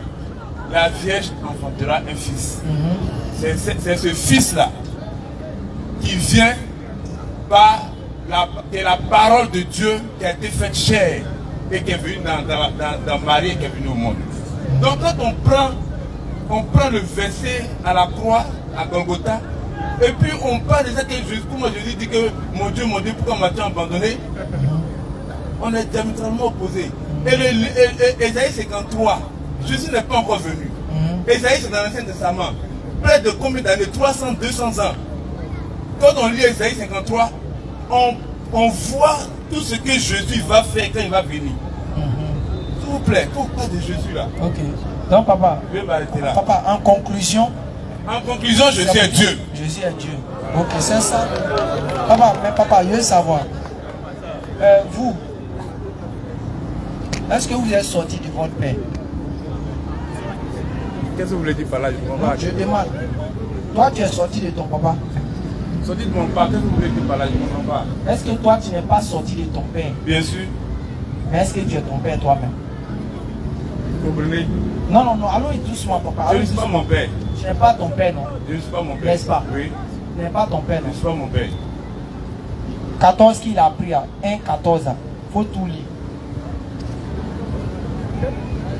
la Vierge enfantera un fils. C'est ce fils-là qui vient par la parole de Dieu qui a été faite chair et qui est venue dans Marie et qui est venue au monde. Donc quand on prend le verset à la croix, à Golgotha, et puis on parle de ça que Jésus, comment Jésus dit que mon Dieu, pourquoi m'as-tu abandonné? On est diamétralement opposés. Et Ésaïe 53, Jésus n'est pas encore venu. Ésaïe c'est dans l'Ancien Testament. Près de combien d'années? 300, 200 ans. Quand on lit Ésaïe 53, on voit tout ce que Jésus va faire quand il va venir. S'il vous plaît, pourquoi de Jésus là? Ok. Donc papa, je vais m'arrêter là. Papa, en conclusion, Jésus est Dieu. Jésus est Dieu. Ok, c'est ça. Papa, je veux savoir. Vous, est-ce que vous êtes sorti de votre père? Qu'est-ce que vous voulez dire par là? Je demande. Toi, tu es sorti de ton papa. Sorti de mon père, qu'est-ce que vous voulez dire par là? Je ne comprends pas. Est-ce que toi, tu n'es pas sorti de ton père? Bien sûr. Mais est-ce que tu es ton père toi-même? Vous comprenez? Non, allons-y doucement, papa. Je ne suis pas mon père. Tu n'es pas ton père, non? Je ne suis pas mon père. N'est-ce pas? Oui. Tu n'es pas ton père, non? Je ne suis pas mon père. 14 qu'il a appris à 1,14 ans. Il faut tout lire.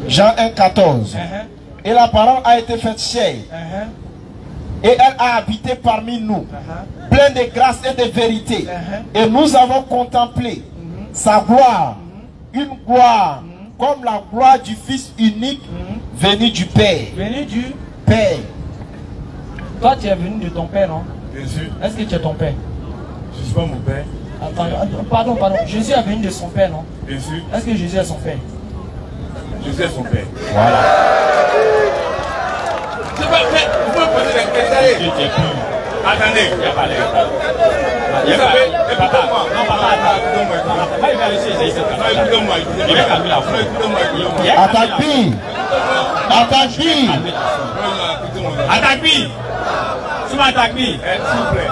Jean 1,14. Et la parole a été faite chair. Et elle a habité parmi nous, pleine de grâce et de vérité. Et nous avons contemplé sa gloire, une gloire comme la gloire du Fils unique venu du Père. Venu du Père. Toi, tu es venu de ton père, non? Bien sûr. Est-ce que tu es ton père? Je ne suis pas mon père. Attends, pardon. Jésus est venu de son père, non? Bien sûr. Est-ce que Jésus est son père? Jésus est son père. Voilà. C'est pas fait. Vous pouvez poser des questions. Attendez. Il va Attends. Attaque-lui. Tu m'attaques-lui. S'il vous plaît.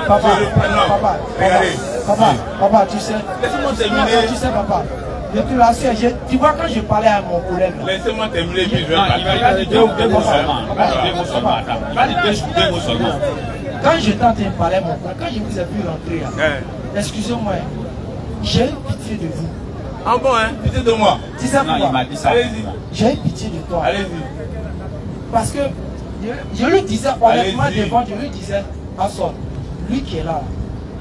Papa, Regardez. papa, tu sais. Laissez-moi Non, terminer. tu sais, papa. Je te l'assure, tu vois, quand je parlais à mon collègue, là, Laissez-moi terminer, puis je vais Non, il va parler. dire deux mots seulement. Il va dire deux mots seulement. Attends. Il va dire deux mots seulement. quand j'étais en train de parler à mon collègue, quand je vous ai vu rentrer, là, excusez-moi, j'ai eu pitié de vous. Ah bon, hein? Pitié de moi. Tu sais Non, il pourquoi? m'a dit ça. Allez-y. J'ai eu pitié de toi. Allez-y. Parce que je lui disais, honnêtement, Allez-y. devant, je lui disais, Asson, lui qui est là,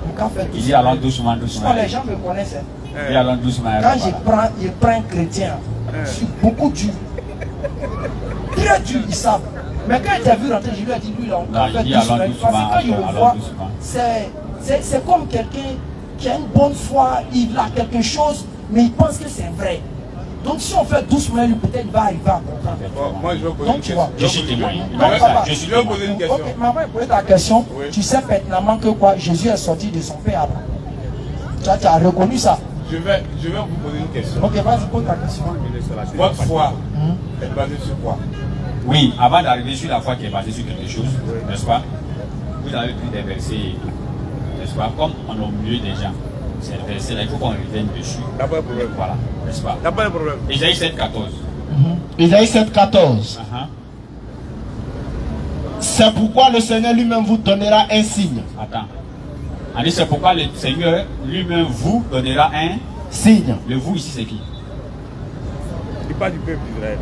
mon cas fait tout Il dit ça. allons doucement, doucement. Quand les gens me connaissent, hein, Il dit allons doucement. quand je prends un chrétien, je suis beaucoup dur. Très dur, ils savent. Mais quand il t'a vu rentrer, je lui ai dit, lui, là, on Non, fait il dit doucement. allons Parce doucement, que quand je le allons vois, doucement. c'est comme quelqu'un qui a une bonne foi, il a quelque chose, mais il pense que c'est vrai. Donc si on fait doucement, lui, peut-être il va arriver à comprendre. Bon, moi, je vais poser Donc, une tu question. vois. Je suis témoin. Donc, papa, Je suis Je vais poser une question. Ok, mais avant de poser ta question, Oui. tu sais pertinemment que quoi, Jésus est sorti de son père Abraham. Tu as reconnu ça. Je vais vous poser une question. Ok, vas-y, pose ta question. Votre foi est basée sur quoi? Oui, avant d'arriver sur la foi qui est basée sur quelque chose, n'est-ce pas? Vous avez pris des versets, n'est-ce pas? Comme on est au milieu des gens. Ces versets-là, il faut qu'on revienne dessus. T'as pas de problème. Voilà, n'est-ce pas? T'as pas de problème. Isaïe 7,14. Isaïe 7,14. Uh-huh. C'est pourquoi le Seigneur lui-même vous donnera un signe. Attends. On dit c'est pourquoi le Seigneur lui-même vous donnera un Signe. Le vous ici c'est qui? Il parle du peuple d'Israël.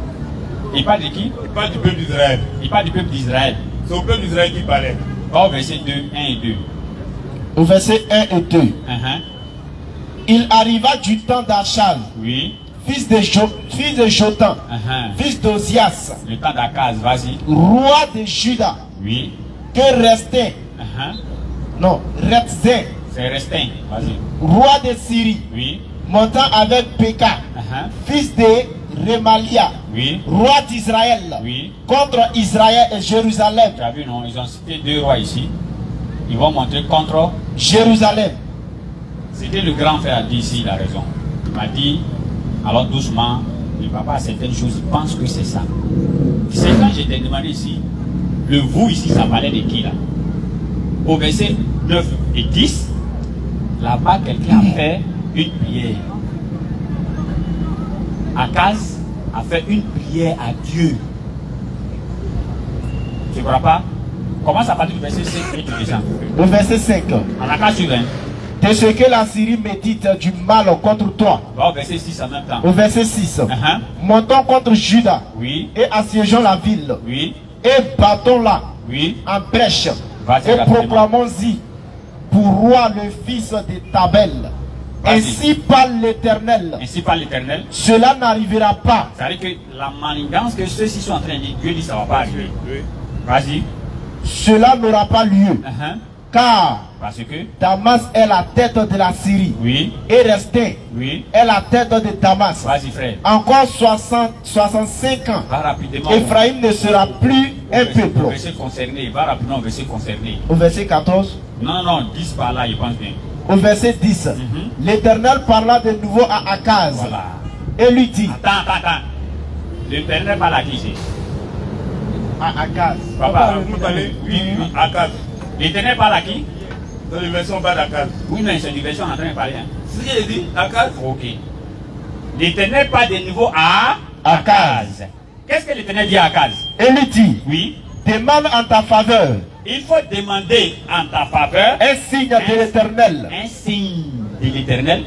Il parle de qui? Il parle du peuple d'Israël. Il parle du peuple d'Israël. C'est au peuple d'Israël qu'il parlait. Va au verset 2, 1 et 2. Au verset 1 et 2. Uh-huh. Il arriva du temps d'Achaz, Oui. fils de Jotham, Uh-huh. fils d'Ozias, Le temps d'Akaz, vas-y. roi de Juda, Oui. que Restin, Uh-huh. Retzin, C'est Restin, vas-y. roi de Syrie, Oui. montant avec Péka, Uh-huh. fils de Remalia, Oui. roi d'Israël, Oui. contre Israël et Jérusalem. Tu as vu, non? Ils ont cité deux rois ici. Ils vont montrer contre. Jérusalem. C'était le grand frère dit ici, il a raison. Il m'a dit, alors doucement, le papa a certaines choses, il pense que c'est ça. C'est quand je t'ai demandé ici, le vous ici, ça parlait de qui là? Au verset 9 et 10, là-bas, quelqu'un a fait une prière. Akaz a fait une prière à Dieu. Tu ne crois pas? Commence à partir du verset 5 et tu descends. Au verset 5. En Akaz sur 20. De ce que la Syrie médite du mal contre toi. Va au verset 6 en même temps. Au verset 6. Uh-huh. Montons contre Juda Oui, et assiégeons la ville. oui, Et battons-la oui. en brèche. Vas-y, Et rapidement. proclamons-y pour roi le fils de Tabel. Vas-y. Ainsi parle l'Éternel. Ainsi par l'Éternel. Cela n'arrivera pas. C'est-à-dire que la manigance que ceux-ci sont en train de dire, Dieu dit ça ne va pas arriver. Oui. Vas-y. Cela n'aura pas lieu. Uh-huh. Car Parce que, Damas est la tête de la Syrie. oui, Et Restin oui. est la tête de Damas. Vas-y frère. Encore 65 ans. Va rapidement. Ephraïm ne sera plus un Au peuple. verset concerné. Va rapidement au verset concerné. Au verset 14. Non, non, 10 par là, il pense bien. Au verset 10. L'Éternel parla de nouveau à Akaz. Voilà. Et lui dit Attends. L'Éternel parle à qui c'est? à Akaz. Papa. Vous parlez? Oui, Akaz. L'Éternel parle à qui? Dans les versions bas d'Akaz. Oui, mais c'est une version en train de parler. Hein. C'est ce qu'il dit, Akaz. Ok. L'Éternel parle de nouveau à Akaz. Qu'est-ce que l'Éternel dit à Akaz? Et lui dit Oui. demande en ta faveur Il faut demander en ta faveur un signe de l'Éternel, un signe de l'Éternel,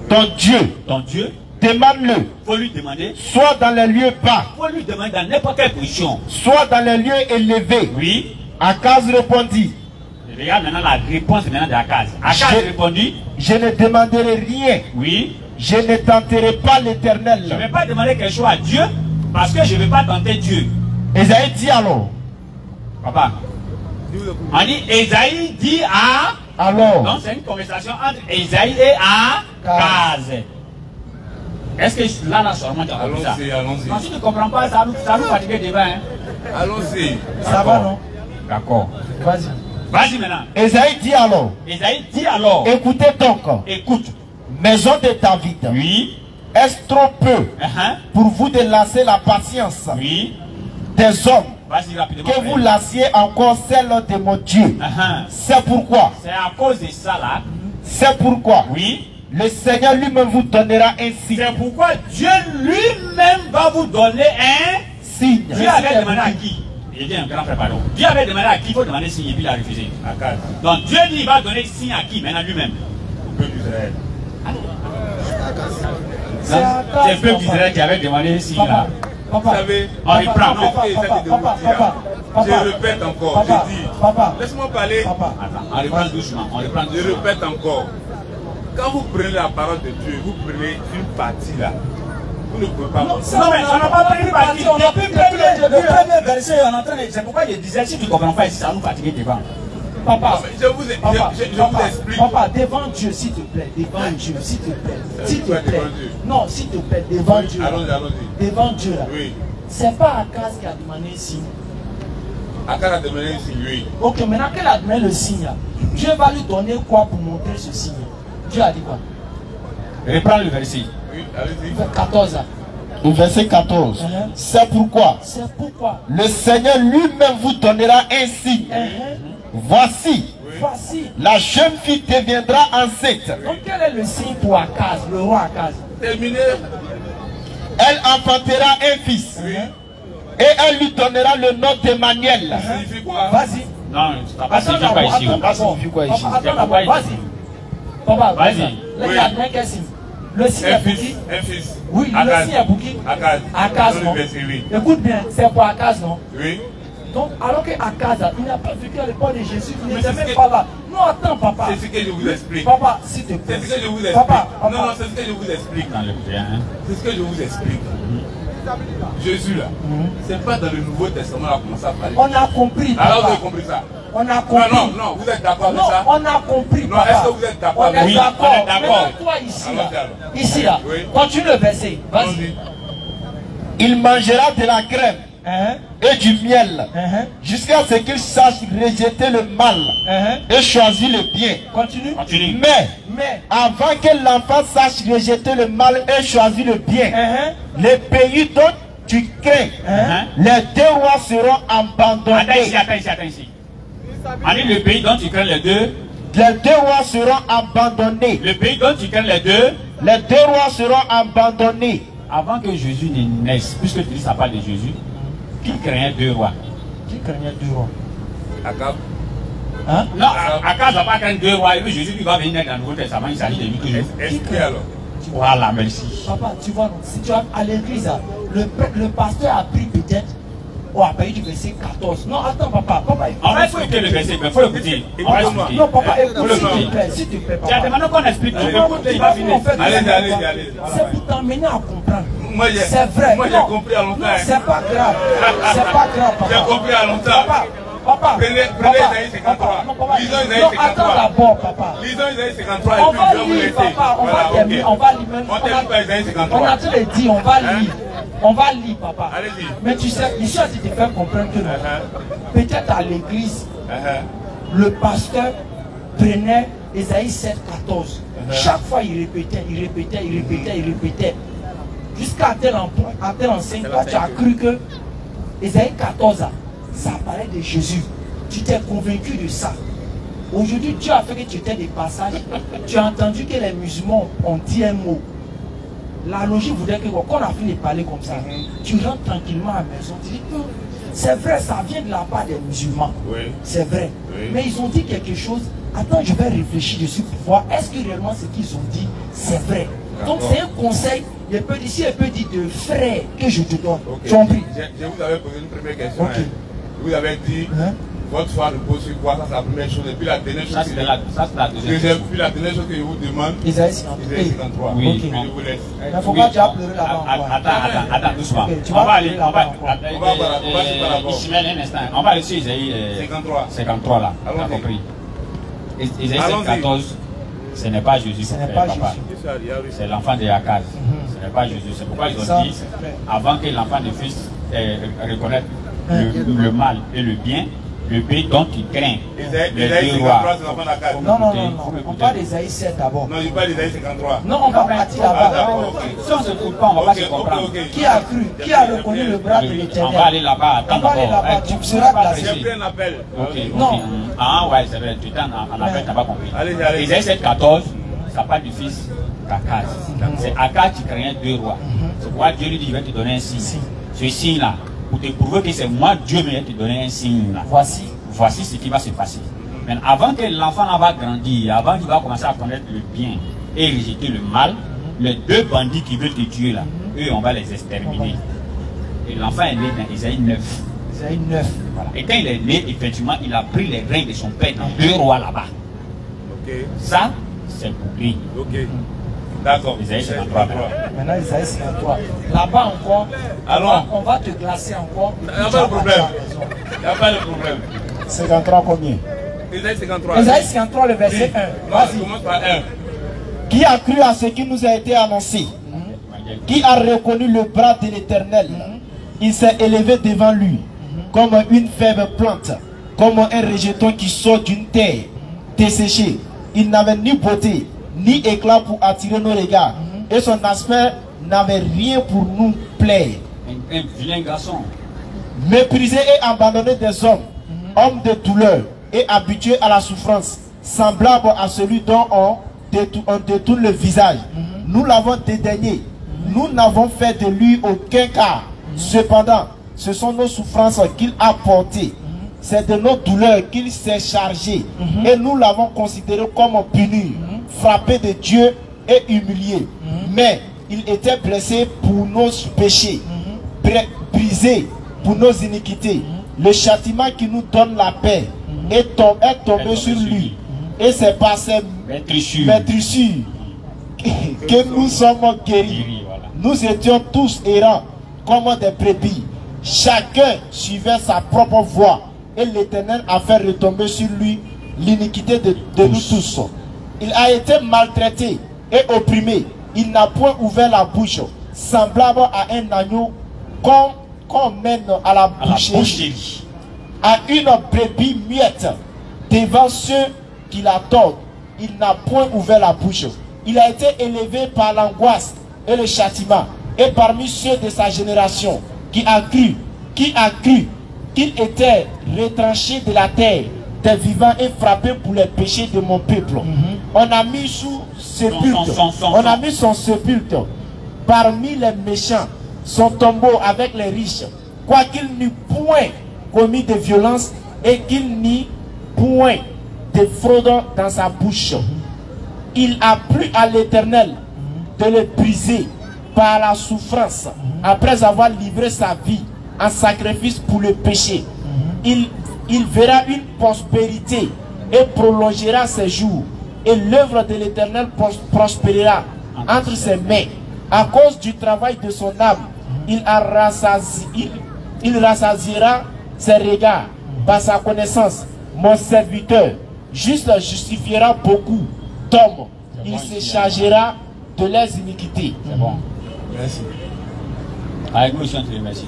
ton Dieu. ton Dieu. Demande-le, Il faut lui demander. soit dans les lieux bas, Il faut lui demander dans n'importe quelle position. soit dans les lieux élevés. Oui. Akaz répondit Regarde maintenant la réponse maintenant d'Akaz. Akaz Je- répondit. je ne demanderai rien, Oui. je ne tenterai pas Je ne l'Éternel. vais pas demander quelque chose à Dieu parce que je ne vais pas tenter Dieu. Esaïe dit alors, Papa. On dit Esaïe dit à. alors, Donc c'est une conversation entre Esaïe et Akaz. Est-ce que là, seulement tu as compris ça? Allons-y, allons-y. Non, si tu ne comprends pas, ça nous fatigue le débat. Hein? Allons-y. Ça va, non? D'accord. Vas-y. Vas-y maintenant. Esaïe dit alors, Esaïe dit alors. écoutez donc, Écoute. maison de David, Oui. est-ce trop peu Uh-huh. pour vous de lancer la patience Oui. des hommes que vous lassiez encore celle de mon Dieu. C'est pourquoi. C'est à cause de ça là. C'est pourquoi. Oui. Le Seigneur lui-même vous donnera un signe. C'est pourquoi Dieu lui-même va vous donner un signe. Dieu avait demandé à qui? Il dit un grand frère, pardon. Dieu avait demandé à qui? Il faut demander signe et puis il a refusé. Donc Dieu dit il va donner signe à qui? Maintenant lui-même. Au peuple d'Israël. C'est le peuple d'Israël qui avait demandé signe là. Vous savez, on reprend. Je répète encore, je dis, laisse-moi parler. On reprend doucement, Je répète encore. Quand vous prenez la parole de Dieu, vous prenez une partie là. Vous ne pouvez pas. Non, mais on n'a pas pris une partie. On a pris le premier verset. C'est pourquoi je disais, si tu ne comprends pas ici, ça va nous fatiguer devant. Papa, je vous explique. Papa, devant Dieu, s'il te plaît. Devant Dieu, s'il te plaît. S'il te plaît. Non, s'il te plaît, devant Dieu. Allons-y. Devant Dieu là. Oui. C'est pas Akaz qui a demandé un signe. Akaz a demandé un signe, oui. Ok, maintenant qu'elle a demandé le signe là, Dieu va lui donner quoi pour montrer ce signe? Dieu a dit quoi? Reprends le verset. Oui, allez-y. Verset 14 là. Verset 14. C'est pourquoi. C'est pourquoi. Le Seigneur lui-même vous donnera un signe. Voici. Voici. La jeune fille deviendra enceinte. Donc quel est le signe pour Akaz, le roi Akaz? Terminé. Elle enfantera un fils. Oui. Et elle lui donnera le nom d'Emmanuel. Ça signifie quoi? Vas-y. Non, ça n'a pas signifié quoi ici. Vas-y. Papa, vas-y. Oui. Quel signe? Le signe est pour qui? Un fils. Oui, le signe est pour qui? Akaz. Akaz, non? Écoute bien, c'est pour Akaz, non? Oui. Donc, alors que Akaz, il n'a pas vécu à l'époque de Jésus, il n'était même pas là. Non, attends, papa. C'est ce que je vous explique. Papa, s'il te plaît. C'est ce que je vous explique. Papa, non, c'est ce que je vous explique. C'est ce que je vous explique. Jésus là, c'est pas dans le Nouveau Testament qu'on commence à parler. On a compris. Alors vous avez compris ça? On a compris. Non, vous êtes d'accord avec ça? On a compris. Non, est-ce que vous êtes d'accord avec ça? On est d'accord. Maintenant, toi ici là, ici là, continue le verset. Vas-y. Il mangera de la crème et du miel jusqu'à ce qu'il sache rejeter le mal et choisir le bien. Continue. Mais avant que l'enfant sache rejeter le mal et choisir le bien, les pays dont tu crains, les deux rois seront abandonnés. Attends ici. Allez, le pays dont tu crains les deux rois seront abandonnés. Le pays dont tu crains les deux rois seront abandonnés. Avant que Jésus ne naisse, puisque tu dis ça parle de Jésus, qui craignait deux rois? Qui craignait deux rois? Akaz. Hein? Non, Akaz va pas craindre deux rois, et puis Jésus qui va venir dans le Nouveau Testament, il s'agit de lui toujours. Est-ce alors? Voilà, merci. Papa, tu vois, si tu vas à l'église, le pasteur a pris peut-être, à partir du verset 14. Non, attends, papa. On va expliquer le verset, il faut l'écouter. On va expliquer. Non, papa, écoute, s'il te plaît, Tu as demandé qu'on explique. Allez-y. C'est pour t'emmener à comprendre. C'est vrai. Moi, j'ai compris à longtemps. Non, c'est pas grave. C'est pas grave, papa. J'ai compris à longtemps. Papa, prenez Isaïe 53. Lisons Isaïe 53. Attends d'abord, papa. Lisons Isaïe 53 on et puis va je vais vous lire, laisser. papa. On va lire. On termine par Isaïe 53. On a tout dit, on va lire. On va lire, papa. Allez-y. Mais tu sais, ici, je te fais comprendre que peut-être à l'église, le pasteur prenait Isaïe 7, 14. Chaque fois, il répétait. Jusqu'à tel enseigne, toi, tu as cru que Isaïe 14, ça parlait de Jésus. Tu t'es convaincu de ça. Aujourd'hui, Dieu a fait que tu étais des passages. Tu as entendu que les musulmans ont dit un mot. La logique voudrait que quand on a fini de parler comme ça, tu rentres tranquillement à la maison, tu dis, c'est vrai, ça vient de la part des musulmans. Oui. C'est vrai. Oui. Mais ils ont dit quelque chose. Attends, je vais réfléchir dessus pour voir, est-ce que réellement ce qu'ils ont dit, c'est vrai. Donc c'est un conseil, si elle peut dire de frère que je te donne. Okay. Tu as compris? Je vous avais posé une première question. Okay. Vous avez dit, votre foi repose sur quoi? Ça c'est la première chose. Et puis la dernière chose, ça c'est la deuxième chose. Puis la dernière chose que je vous demande, Isaïe 53. Oui. Okay. Je vous laisse. Il ne faut pas tu as pleuré là-bas. Attends, doucement. Okay, on va aller, on va Ismaël, un instant. On va aller sur Isaïe 53 là. Tu as compris? Isaïe 14, ce n'est pas Jésus. Ce n'est pas Jésus. C'est l'enfant de Akaz. Ce n'est pas Jésus. C'est pourquoi ils ont dit, avant que l'enfant ne puisse reconnaître le mal et le bien, le B dont il craint. Isaïe 53, c'est l'enfant d'Akaz. Non, non, non, non. On parle d'Isaïe 7 d'abord. Non, je parle d'Isaïe 53. Non, on va partir là-bas. Si on ne se trouve pas, on ne va pas se comprendre. Qui a cru? Qui a reconnu le bras de l'Éternel? On va aller là-bas. On va aller là-bas. Tu seras placé. J'ai pris un appel. Non. Ah ouais, c'est vrai. Tu t'en appel, tu n'as pas compris. Allez, allez. Isaïe 7, 14, ça parle du fils d'Akaz. C'est Akaz qui craignait deux rois. C'est pourquoi Dieu lui dit, je vais te donner un signe. Ce signe-là, pour te prouver que c'est moi Dieu, mais je vais te donner un signe là. Voici ce qui va se passer. Mais avant que l'enfant va grandir, avant qu'il va commencer à connaître le bien et rejeter le mal, les deux bandits qui veulent te tuer là, eux on va les exterminer. Et l'enfant est né dans Isaïe 9. Isaïe 9. Voilà. Et quand il est né, effectivement, il a pris les reins de son père dans deux rois là-bas. Ça, c'est pour lui. D'accord. Isaïe 53. Maintenant, Isaïe 53. Là-bas encore, on va te classer encore. Il n'y a pas de problème. Il n'y a pas de problème. 53 combien? Isaïe 53. Isaïe 53, le verset 1. Vas-y. Commence par 1. Qui a cru à ce qui nous a été annoncé? Qui a reconnu le bras de l'Éternel? Il s'est élevé devant lui comme une faible plante, comme un rejeton qui sort d'une terre desséchée. Il n'avait ni beauté ni éclat pour attirer nos regards, et son aspect n'avait rien pour nous plaire. Un vilain garçon. Méprisé et abandonné des hommes, homme de douleur et habitué à la souffrance, semblable à celui dont on détourne le visage. Nous l'avons dédaigné, nous n'avons fait de lui aucun cas. Cependant, ce sont nos souffrances qu'il a portées. C'est de nos douleurs qu'il s'est chargé. Et nous l'avons considéré comme puni, frappé de Dieu et humilié. Mais il était blessé pour nos péchés, brisé pour nos iniquités. Le châtiment qui nous donne la paix est tombé sur lui. Et c'est par ses maîtrissures que nous sommes guéris. Nous étions tous errants comme des brebis. Chacun suivait sa propre voie. Et l'Éternel a fait retomber sur lui l'iniquité de nous tous. Il a été maltraité et opprimé. Il n'a point ouvert la bouche, semblable à un agneau qu'on mène à la boucherie, à une brebis muette devant ceux qui la tordent. Il n'a point ouvert la bouche. Il a été élevé par l'angoisse et le châtiment. Et parmi ceux de sa génération qui a cru qu'il était retranché de la terre des vivants et frappé pour les péchés de mon peuple. On a mis sous sépulcre, on a mis son sépulcre parmi les méchants, son tombeau avec les riches, quoiqu'il n'eût point commis de violence et qu'il n'eût point de fraude dans sa bouche. Il a plu à l'Éternel de le briser par la souffrance, après avoir livré sa vie en sacrifice pour le péché. Il verra une prospérité et prolongera ses jours, et l'œuvre de l'Éternel prospérera entre ses mains. À cause du travail de son âme, il rassasiera ses regards par sa connaissance. Mon serviteur juste justifiera beaucoup d'hommes. Il se chargera de leurs iniquités. C'est bon. Merci. Avec nous, je merci.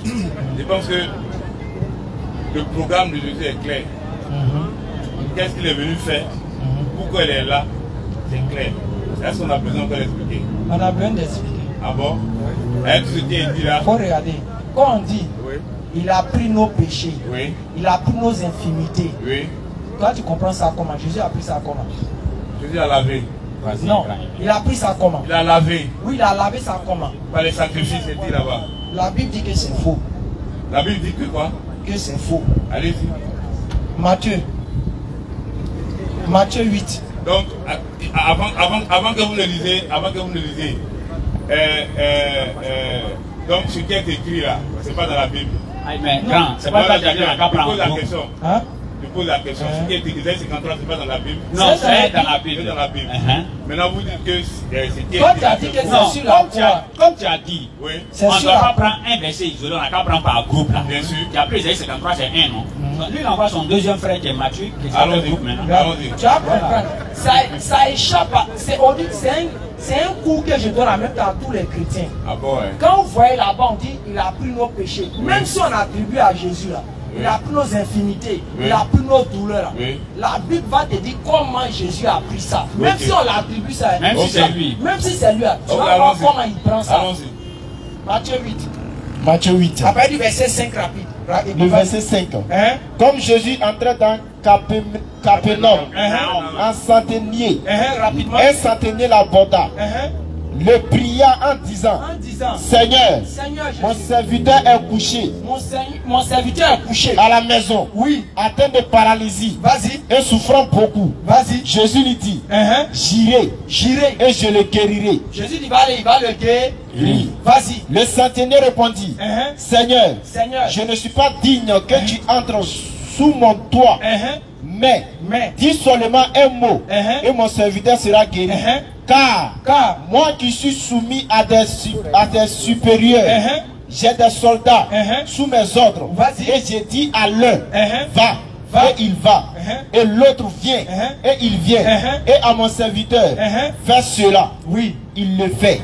Je pense que le programme de Jésus est clair. Qu'est-ce qu'il est venu faire? Pourquoi il est là? C'est clair. Est-ce qu'on a besoin de l'expliquer? On a besoin d'expliquer. Ah bon? Est-ce que ce qui est dit là? Il faut regarder. Quand on dit, il a pris nos péchés, il a pris nos infimités. Toi, tu comprends ça comment? Jésus a pris ça comment? Jésus a lavé. Non, il a pris ça comment? Il a lavé. Oui, il a lavé ça comment? Par les sacrifices, c'est dit là-bas. La Bible dit que c'est faux. La Bible dit que quoi? Que c'est faux. Allez-y. Matthieu 8. Donc, avant que vous le lisiez, donc ce qui est écrit là, c'est pas dans la Bible. Mais grand, c'est pas ça que j'ai Je pose la question. Hein? Je pose la question. Ce qui est écrit, Isaïe 53, c'est pas dans la Bible. Non, c'est dans la Bible. C'est dans la Bible. Maintenant, vous dites que c'est Toi, tu as dit que c'est sur la croix. Comme tu as dit, Oui. On ne doit pas prendre un verset isolé, on n'a qu'à prendre par groupe là. Bien sûr. Et après, Isaïe 53, c'est un, non? Donc, lui, il envoie son deuxième frère qui est Matthieu, qui est dans le groupe maintenant. Allons-y. Tu vas comprendre. Ça échappe. C'est un coup que je donne en même temps à tous les chrétiens. Ah bon, ouais. Quand vous voyez là-bas, on dit il a pris nos péchés. Même si on attribue à Jésus là, il a pris nos infinités, il a pris nos douleurs. La Bible va te dire comment Jésus a pris ça. Même si on l'attribue ça. Même si c'est lui. Même si c'est lui. Tu vas voir comment il prend ça. Matthieu 8. Matthieu 8. Après du verset 5 rapide. Le verset 5. Comme Jésus entrait dans Capernaum, un centenier, un centenier l'aborda, le pria en disant, Seigneur, mon serviteur est couché, mon serviteur est couché à la maison, atteint de paralysie, et souffrant beaucoup. Jésus lui dit, j'irai et je le guérirai. Jésus dit, il va le guérir. Vas-y. Le centenier répondit, Seigneur, je ne suis pas digne que tu entres sous mon toit, mais dis seulement un mot et mon serviteur sera guéri. Car moi qui suis soumis à des supérieurs, j'ai des soldats sous mes ordres, et j'ai dit à l'un, va, et il va, et l'autre vient, et il vient, et à mon serviteur, fais cela, il le fait.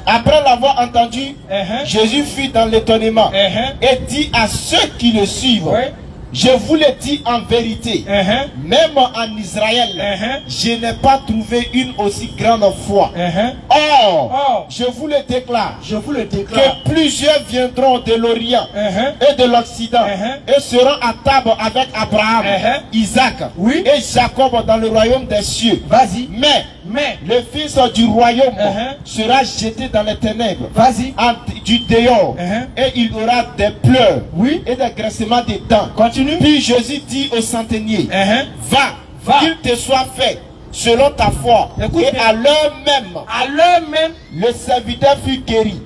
Après l'avoir entendu, Jésus fut dans l'étonnement et dit à ceux qui le suivent, je vous le dis en vérité, même en Israël, je n'ai pas trouvé une aussi grande foi. Or, je vous le déclare, que plusieurs viendront de l'Orient et de l'Occident et seront à table avec Abraham, Isaac et Jacob dans le royaume des cieux. Mais le fils du royaume sera jeté dans les ténèbres, du dehors, et il aura des pleurs et des grincements des dents. Puis Jésus dit au centenier, va, qu'il te soit fait selon ta foi. Et à l'heure même, le serviteur fut guéri.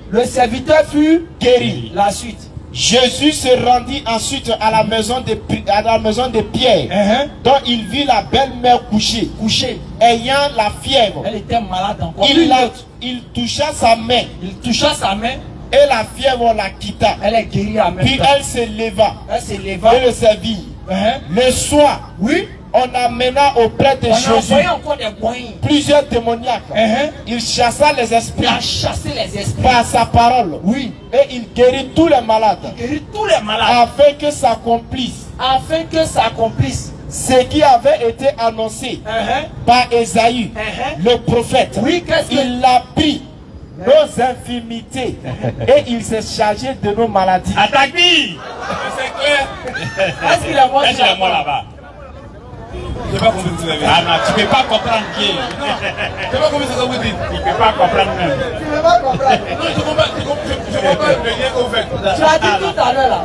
La suite. Jésus se rendit ensuite à la maison de Pierre, dont il vit la belle-mère couchée, ayant la fièvre. Elle était malade encore. Il toucha sa main. Et la fièvre la quitta. Elle est guérie à même Puis temps. elle se leva. Et le servit. Le soir, on amena auprès de Jésus plusieurs démoniaques. Il chassa les esprits. Par sa parole. Et il guérit tous les malades. Afin que s'accomplisse. Ce qui avait été annoncé par Ésaïe, le prophète. Il l'a pris nos infirmités et il s'est chargé de nos maladies. Attaque-lui. C'est clair. Est-ce qu'il est mort là-bas? Je sais pas comment vous avez. Ah non, tu peux pas comprendre qui. Je sais pas comment ça vous dit. Tu peux pas comprendre même. Tu ne peux pas comprendre. Non, je comprends le lien qu'on fait. Tu as dit tout à l'heure là.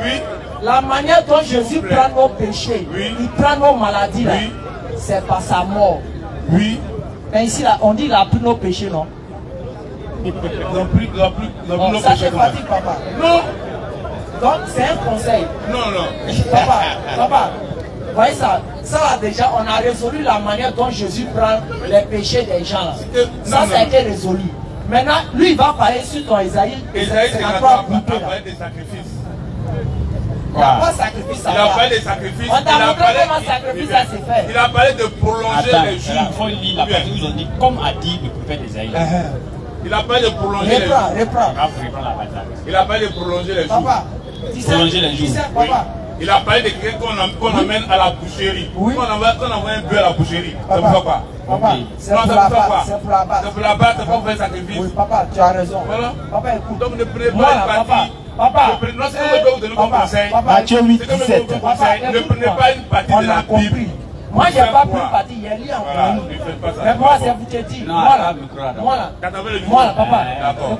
La manière dont Jésus prend nos péchés, il prend nos maladies là, c'est par sa mort. Mais ici là, on dit qu'il a pris nos péchés, non? Ça te fatigue, papa. Non. Donc c'est un conseil. Non. Papa, voyez ça là déjà, on a résolu la manière dont Jésus prend les péchés des gens là. Ça a été résolu. Maintenant, lui il va parler sur ton Isaïe. Isaïe, c'est quand on a parlé des sacrifices. Il n'a pas sacrifice à Il a parlé des sacrifices. On t'a montré comment sacrifice ça s'est fait. Il a parlé de prolonger les jours. Il faut lire la partie où ils ont dit, comme a dit le prophète Isaïe. Il a parlé de prolonger les jours. Reprends. Il a parlé de prolonger les jours. Papa, prolonger les jours. Papa. Il a parlé de quelqu'un qu'on amène à la boucherie. Qu'on envoie un bœuf à la boucherie. Ça vous fait quoi? Papa, c'est pour la base. C'est pour la base. C'est pour la base, c'est pas pour faire sacrifice. Oui, papa, tu as raison. Voilà. Papa, écoute. Donc ne prenez pas une partie. Papa, non, c'est comme je dois vous donner comme conseil. Matthieu 8, C'est comme je 17. vous conseille. Ne prenez pas une partie de la Bible. Moi, j'ai pas pris parti, il y a lu en Voilà, Coran. ne faites pas ça. Mais moi, c'est vous te dire. Moi là, papa.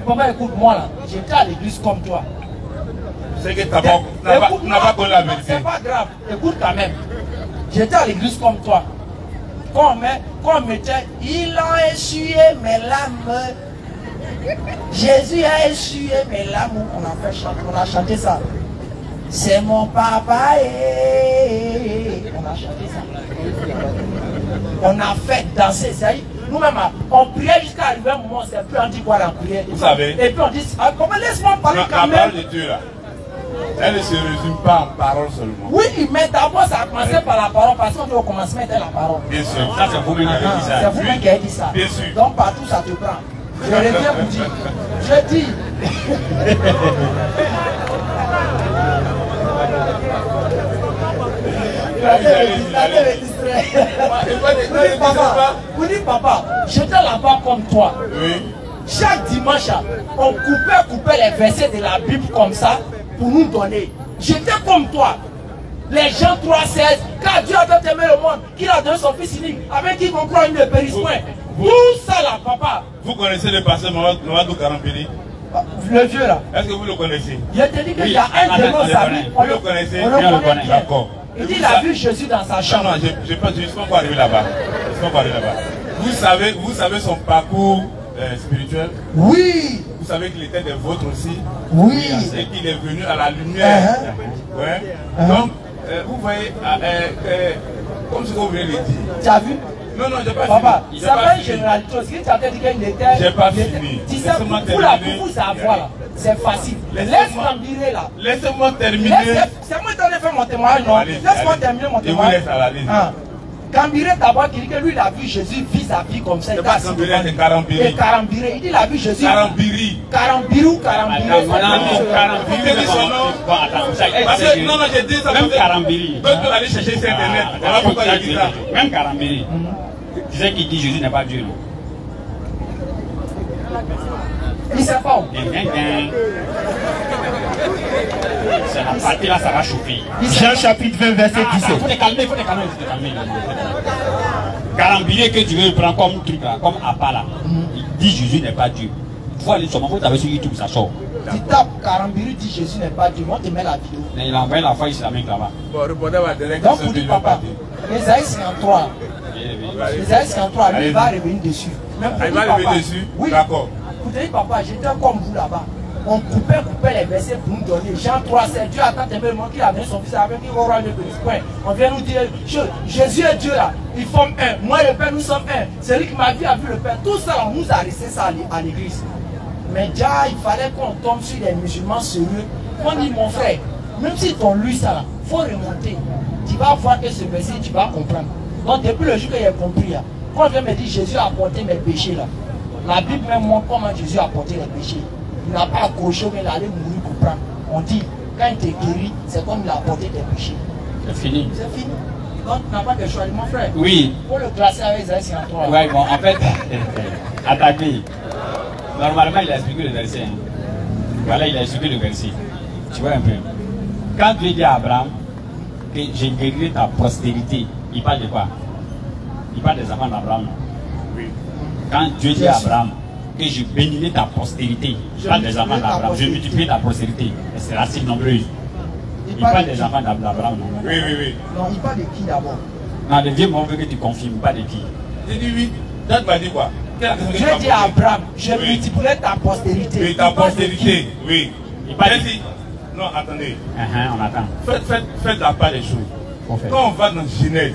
Papa, écoute, moi là, j'étais à l'église comme toi. C'est que tu n'as pas connu la vérité. C'est pas grave, écoute quand même. J'étais à l'église comme toi. Quand on mettait, il a essuyé mes larmes. Jésus a essuyé mes larmes. On a chanté ça. C'est mon papa. On a chanté ça. On a fait danser. Nous-mêmes, on priait jusqu'à arriver un moment, c'est plus on dit quoi la prière. Vous savez. Et puis on dit, comment laisse-moi parler quand La même. parole de Dieu là, elle ne se résume pas en parole seulement. Oui, mais d'abord ça a commencé par la parole, parce qu'on dit au commencement était la parole. Bien sûr. Ça, c'est vous-même qui avez dit ça. C'est vous-même qui avez dit ça. Bien sûr. Donc partout ça te prend. Je reviens vous dire. Je dis. Vous dites, papa, j'étais là-bas comme toi. Chaque dimanche, on coupait les versets de la Bible comme ça pour nous donner. J'étais comme toi. Les gens 3,16, car Dieu a tant aimé le monde, qu'il a donné son fils unique, avec qui on croit une ne périsse point. Tout ça là, papa. Vous connaissez le pasteur Mamadou Karampili? Le vieux là. Est-ce que vous le connaissez? Je te dis qu'il y a un de nos amis. Vous le connaissez? On le connaît. D'accord. Il dit qu'il a vu Jésus dans sa chambre. Non, je ne suis pas encore arrivé là-bas. Vous savez son parcours spirituel? Oui. Vous savez qu'il était des vôtres aussi? Oui. Et qu'il est venu à la lumière. Ouais. Donc, vous voyez, comme ce que vous venez de dire. Tu as vu? Non, j'ai pas papa, fini. ça va une généralité. Ce que tu as dit qu'il était. J'ai pas fini. Tu sais, pour vous avoir là, c'est facile. Laisse-moi virer là. Laissez-moi terminer. C'est moi qui ai fait mon témoignage, non? Laisse-moi terminer mon témoignage. Je vous laisse à la ligne. Cambiré d'abord, il dit que lui, il a vu Jésus vis-à-vis comme ça. C'est pas Cambiré, c'est Karambiri. Et Karambiré, il dit, il a vu Jésus. Karambiri. Karambiri ou Karambiri. Karambiri, son nom. Non, j'ai dit ça. Même Karambiri. Donc, tu vas aller chercher sur Internet. Voilà pourquoi il dit ça. Même Karambiri. Tu sais qu'il dit Jésus n'est pas Dieu, non? Il ne sait pas. C'est la partie là, ça va chauffer. Jean chapitre 20, verset 17. Il faut te calmer, il faut te calmer. Karambiri que tu veux prendre comme truc là, comme appât là. Il dit Jésus n'est pas Dieu. Il faut aller sur mon compte avec sur YouTube, ça sort. Tu tapes Karambiri dit Jésus n'est pas Dieu. Moi, tu mets la vidéo. Mais il a envoyé la foi islamique là-bas. Bon, répondez à ma dernière donc, question. pour dire papa, Ésaïe 53. Ésaïe 53, lui, il va revenir dessus. Même pour il va revenir dessus? Oui. D'accord. Vous dites, papa, j'étais comme vous là-bas. On coupait les versets pour nous donner. Jean 3,7, Dieu a tant aimé le monde qu'il a donné son fils avec qui on aura le point. On vient nous dire, Jésus est Dieu là, ils forment un. Moi et le Père, nous sommes un. Celui qui m'a vu a vu le Père. Tout ça, on nous a laissé ça à l'église. Mais déjà, il fallait qu'on tombe sur des musulmans sérieux. On dit, mon frère, même si t'ont lu ça là, il faut remonter. Tu vas voir que ce verset, tu vas comprendre. Donc, depuis le jour que j'ai compris, là, quand on vient me dire Jésus a porté mes péchés là, la Bible même montre comment Jésus a porté les péchés. Il n'a pas accroché, mais il allait mourir pour prendre. On dit, quand il t'est guéri, c'est comme il a porté tes péchés. C'est fini. C'est fini. Donc, tu n'as pas de choix, mon frère. Oui. Pour le classer avec Isaïe 53. Oui, bon, en fait, attaqué. Normalement, il a expliqué le verset. Voilà, il a expliqué le verset. Tu vois un peu. Quand Dieu dit à Abraham que j'ai guéri ta postérité, il parle de quoi? Il parle des enfants d'Abraham. Oui. Quand Dieu dit à Abraham que je bénirai ta postérité, il parle des enfants d'Abraham. Je multiplie ta postérité. Et c'est racine nombreuse. Il parle des enfants d'Abraham. Oui. Non, il parle de qui d'abord? Non, le vieux m'en veut que tu confirmes, pas de qui. J'ai dit oui. Date m'a dit quoi? Dieu dit à Abraham, je multiplierai ta postérité. Oui, ta postérité. Oui. Il parle de... Non, attendez. On attend. Faites la part des choses. Quand on va dans Genèse,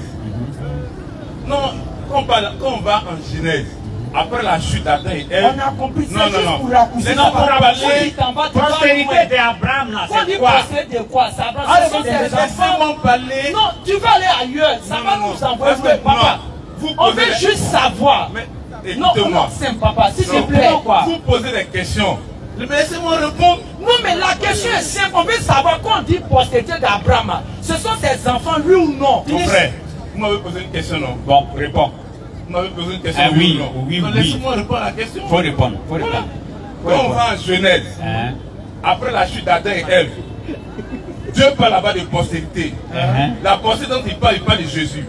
non, quand on va en Genèse, après la chute d'Adam et Ève, on a compris ça. Non. Pour raccourcir. Non, pour parler. Prospérité d'Abraham, là, c'est quoi? De quoi? Ça va laissez-moi parler. Non, tu vas aller ailleurs. Ça va nous envoyer. Papa, on veut juste savoir. Non, c'est papa, s'il te plaît. Vous posez des questions. Mais laissez-moi répondre. Non, mais la question est simple. On veut savoir quand on dit postérité d'Abraham. Ce sont ses enfants, lui ou non? Mon frère, vous m'avez posé une question, non? Bon, réponds. Vous m'avez posé une question, oui, non? Oui. Laissez-moi répondre à la question. Faut répondre. Quand on va en Genèse, après la chute d'Adam et Ève, Dieu parle là-bas de postérité. La postérité dont il parle de Jésus.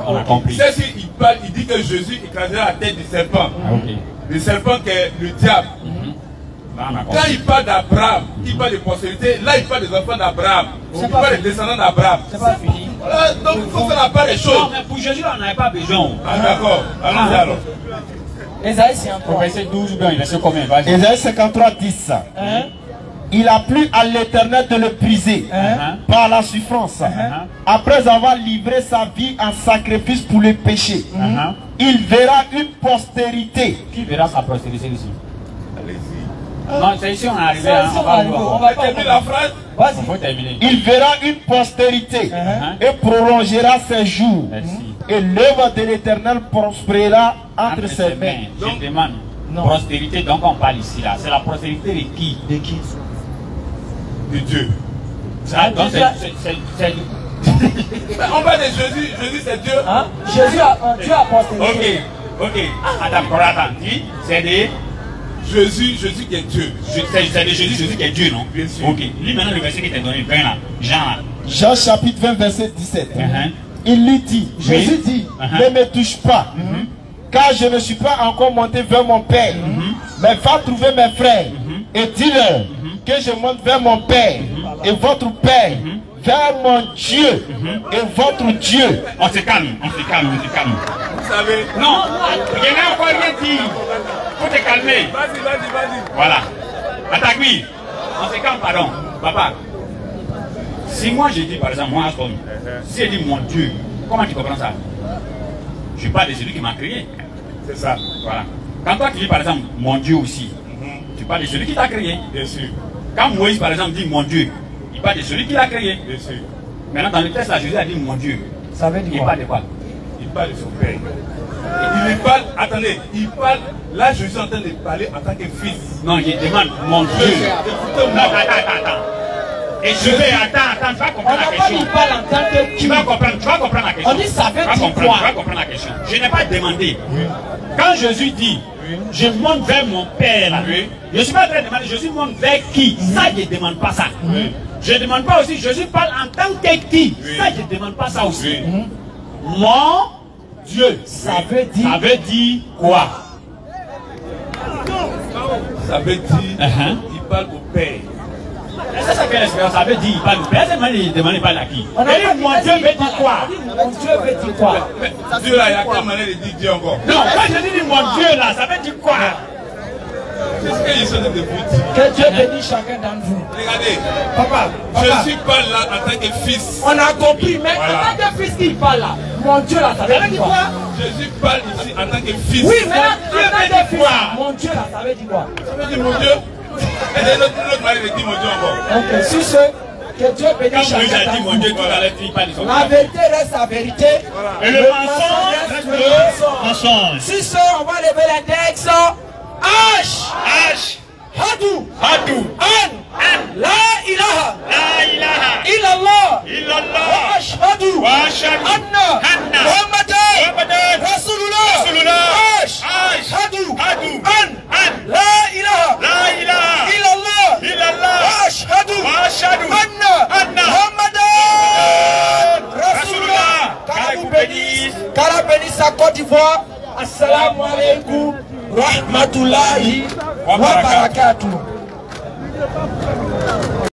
On a compris. C'est-à-dire il dit que Jésus écrasera la tête du serpent. Le serpent qui est le diable. Quand il parle d'Abraham, il parle de postérité, là il parle des enfants d'Abraham. Il parle des descendants d'Abraham. C'est pas fini. Donc il faut faire la part des choses. Non, mais pour Jésus, on n'avait pas besoin. Ah d'accord, allons-y alors. Ésaïe 53. Verset 12 ou bien il verset combien? Ésaïe 53, 10. Il a plu à l'Éternel de le briser par la souffrance. Après avoir livré sa vie en sacrifice pour le péché, il verra une postérité. Qui verra sa postérité ici? Allez-y. Non, c'est ici on est arrivé. On va terminer la phrase. Il faut terminer. Il verra une postérité et prolongera ses jours. Merci. Et l'œuvre de l'Éternel prospérera entre ses mains. Je demande. Prospérité, donc on parle ici là. C'est la prospérité de qui? De qui? De Dieu. Donc On parle de Jésus, Jésus c'est Dieu. Hein? Jésus Dieu a porté. Ok. Attends, dis, c'est des... Jésus qui est Dieu. C'est de Jésus qui est Dieu, non? Bien sûr. Ok. Lis maintenant le verset qui t'est donné, 20 là. Jean là. Jean chapitre 20, verset 17. Il lui dit, Jésus dit, ne me touche pas, car je ne suis pas encore monté vers mon Père. Mais va trouver mes frères et dis-leur que je monte vers mon Père et votre Père, vers mon Dieu et votre Dieu. On se calme. Vous savez. Non, il n'y a encore rien dit. Faut te calmer. Vas-y. Voilà. Atagui, on se calme, pardon. Papa, si moi je dis par exemple, moi Aston, si je dis mon Dieu, comment tu comprends ça? Je parle de celui qui m'a créé. C'est ça. Voilà. Quand toi tu dis par exemple mon Dieu aussi, tu parles de celui qui t'a créé. Bien sûr. Quand Moïse par exemple dit mon Dieu, il parle de celui qui l'a créé. Bien sûr. Maintenant dans le texte là, Jésus a dit mon Dieu. Ça veut dire Il quoi? parle de quoi? Il parle de son Père. Il lui parle, attendez, il parle, là je suis en train de parler en tant que fils. Non, je demande mon Dieu. Écoutez-moi. Attends. Et je vais, attends, tu vas On comprendre n'a la pas question. dit parle en tant que Tu vas comprendre la question. On dit ça veut dire quoi? Tu vas comprendre la question. Je n'ai pas demandé. Quand Jésus dit, je monte vers mon Père, je ne suis pas en train de demander, Jésus monte vers qui? Ça, je ne demande pas ça. Je ne demande pas aussi, Jésus parle en tant que qui? Ça, je ne demande pas ça aussi. Mon Dieu. Ça veut dire quoi? Ça veut dire, il parle au Père. C'est ça que l'expérience, ça veut dire, il parle au Père. Il ne demande pas à qui? On a pas dit Mon Dieu veut dire quoi? Mon Dieu veut dire quoi? Mais Dieu là, il y a quelle manière de dire Dieu encore? Non, quand je dis mon Dieu là, ça veut dire quoi? C'est ce qu'il sont de vous dire. Que Dieu bénisse chacun d'entre vous. Regardez, Papa, je suis pas là en tant que fils. on a compris, mais en tant que fils qui parle là, mon Dieu là, ça veut dire quoi? Jésus parle ici en tant que fils. Oui, mais en tant que fils, quoi? mon Dieu là, ça veut dire quoi? Ça veut dire mon Dieu. Et de l'autre manière de dire mon Dieu encore. Ok, sur ce, que Dieu bénisse Quand Moïse chacun a dit mon d'entre Dieu, vous. tout à l'heure, il parle de son La vérité reste la vérité. Et le mensonge reste le mensonge. Sur ce, on va lever l'index. H. Hadou. An. La ilaha. Illallah. Ashhadu. Anna. Muhammadan. Rasulullah. Ashhadu. An. La ilaha. Illallah. Ashhadu. Anna. Muhammadan. Rasulullah. Qu'Allah bénisse la Côte d'Ivoire. Assalamu alaikum. Rahmatullahi wa barakatuh.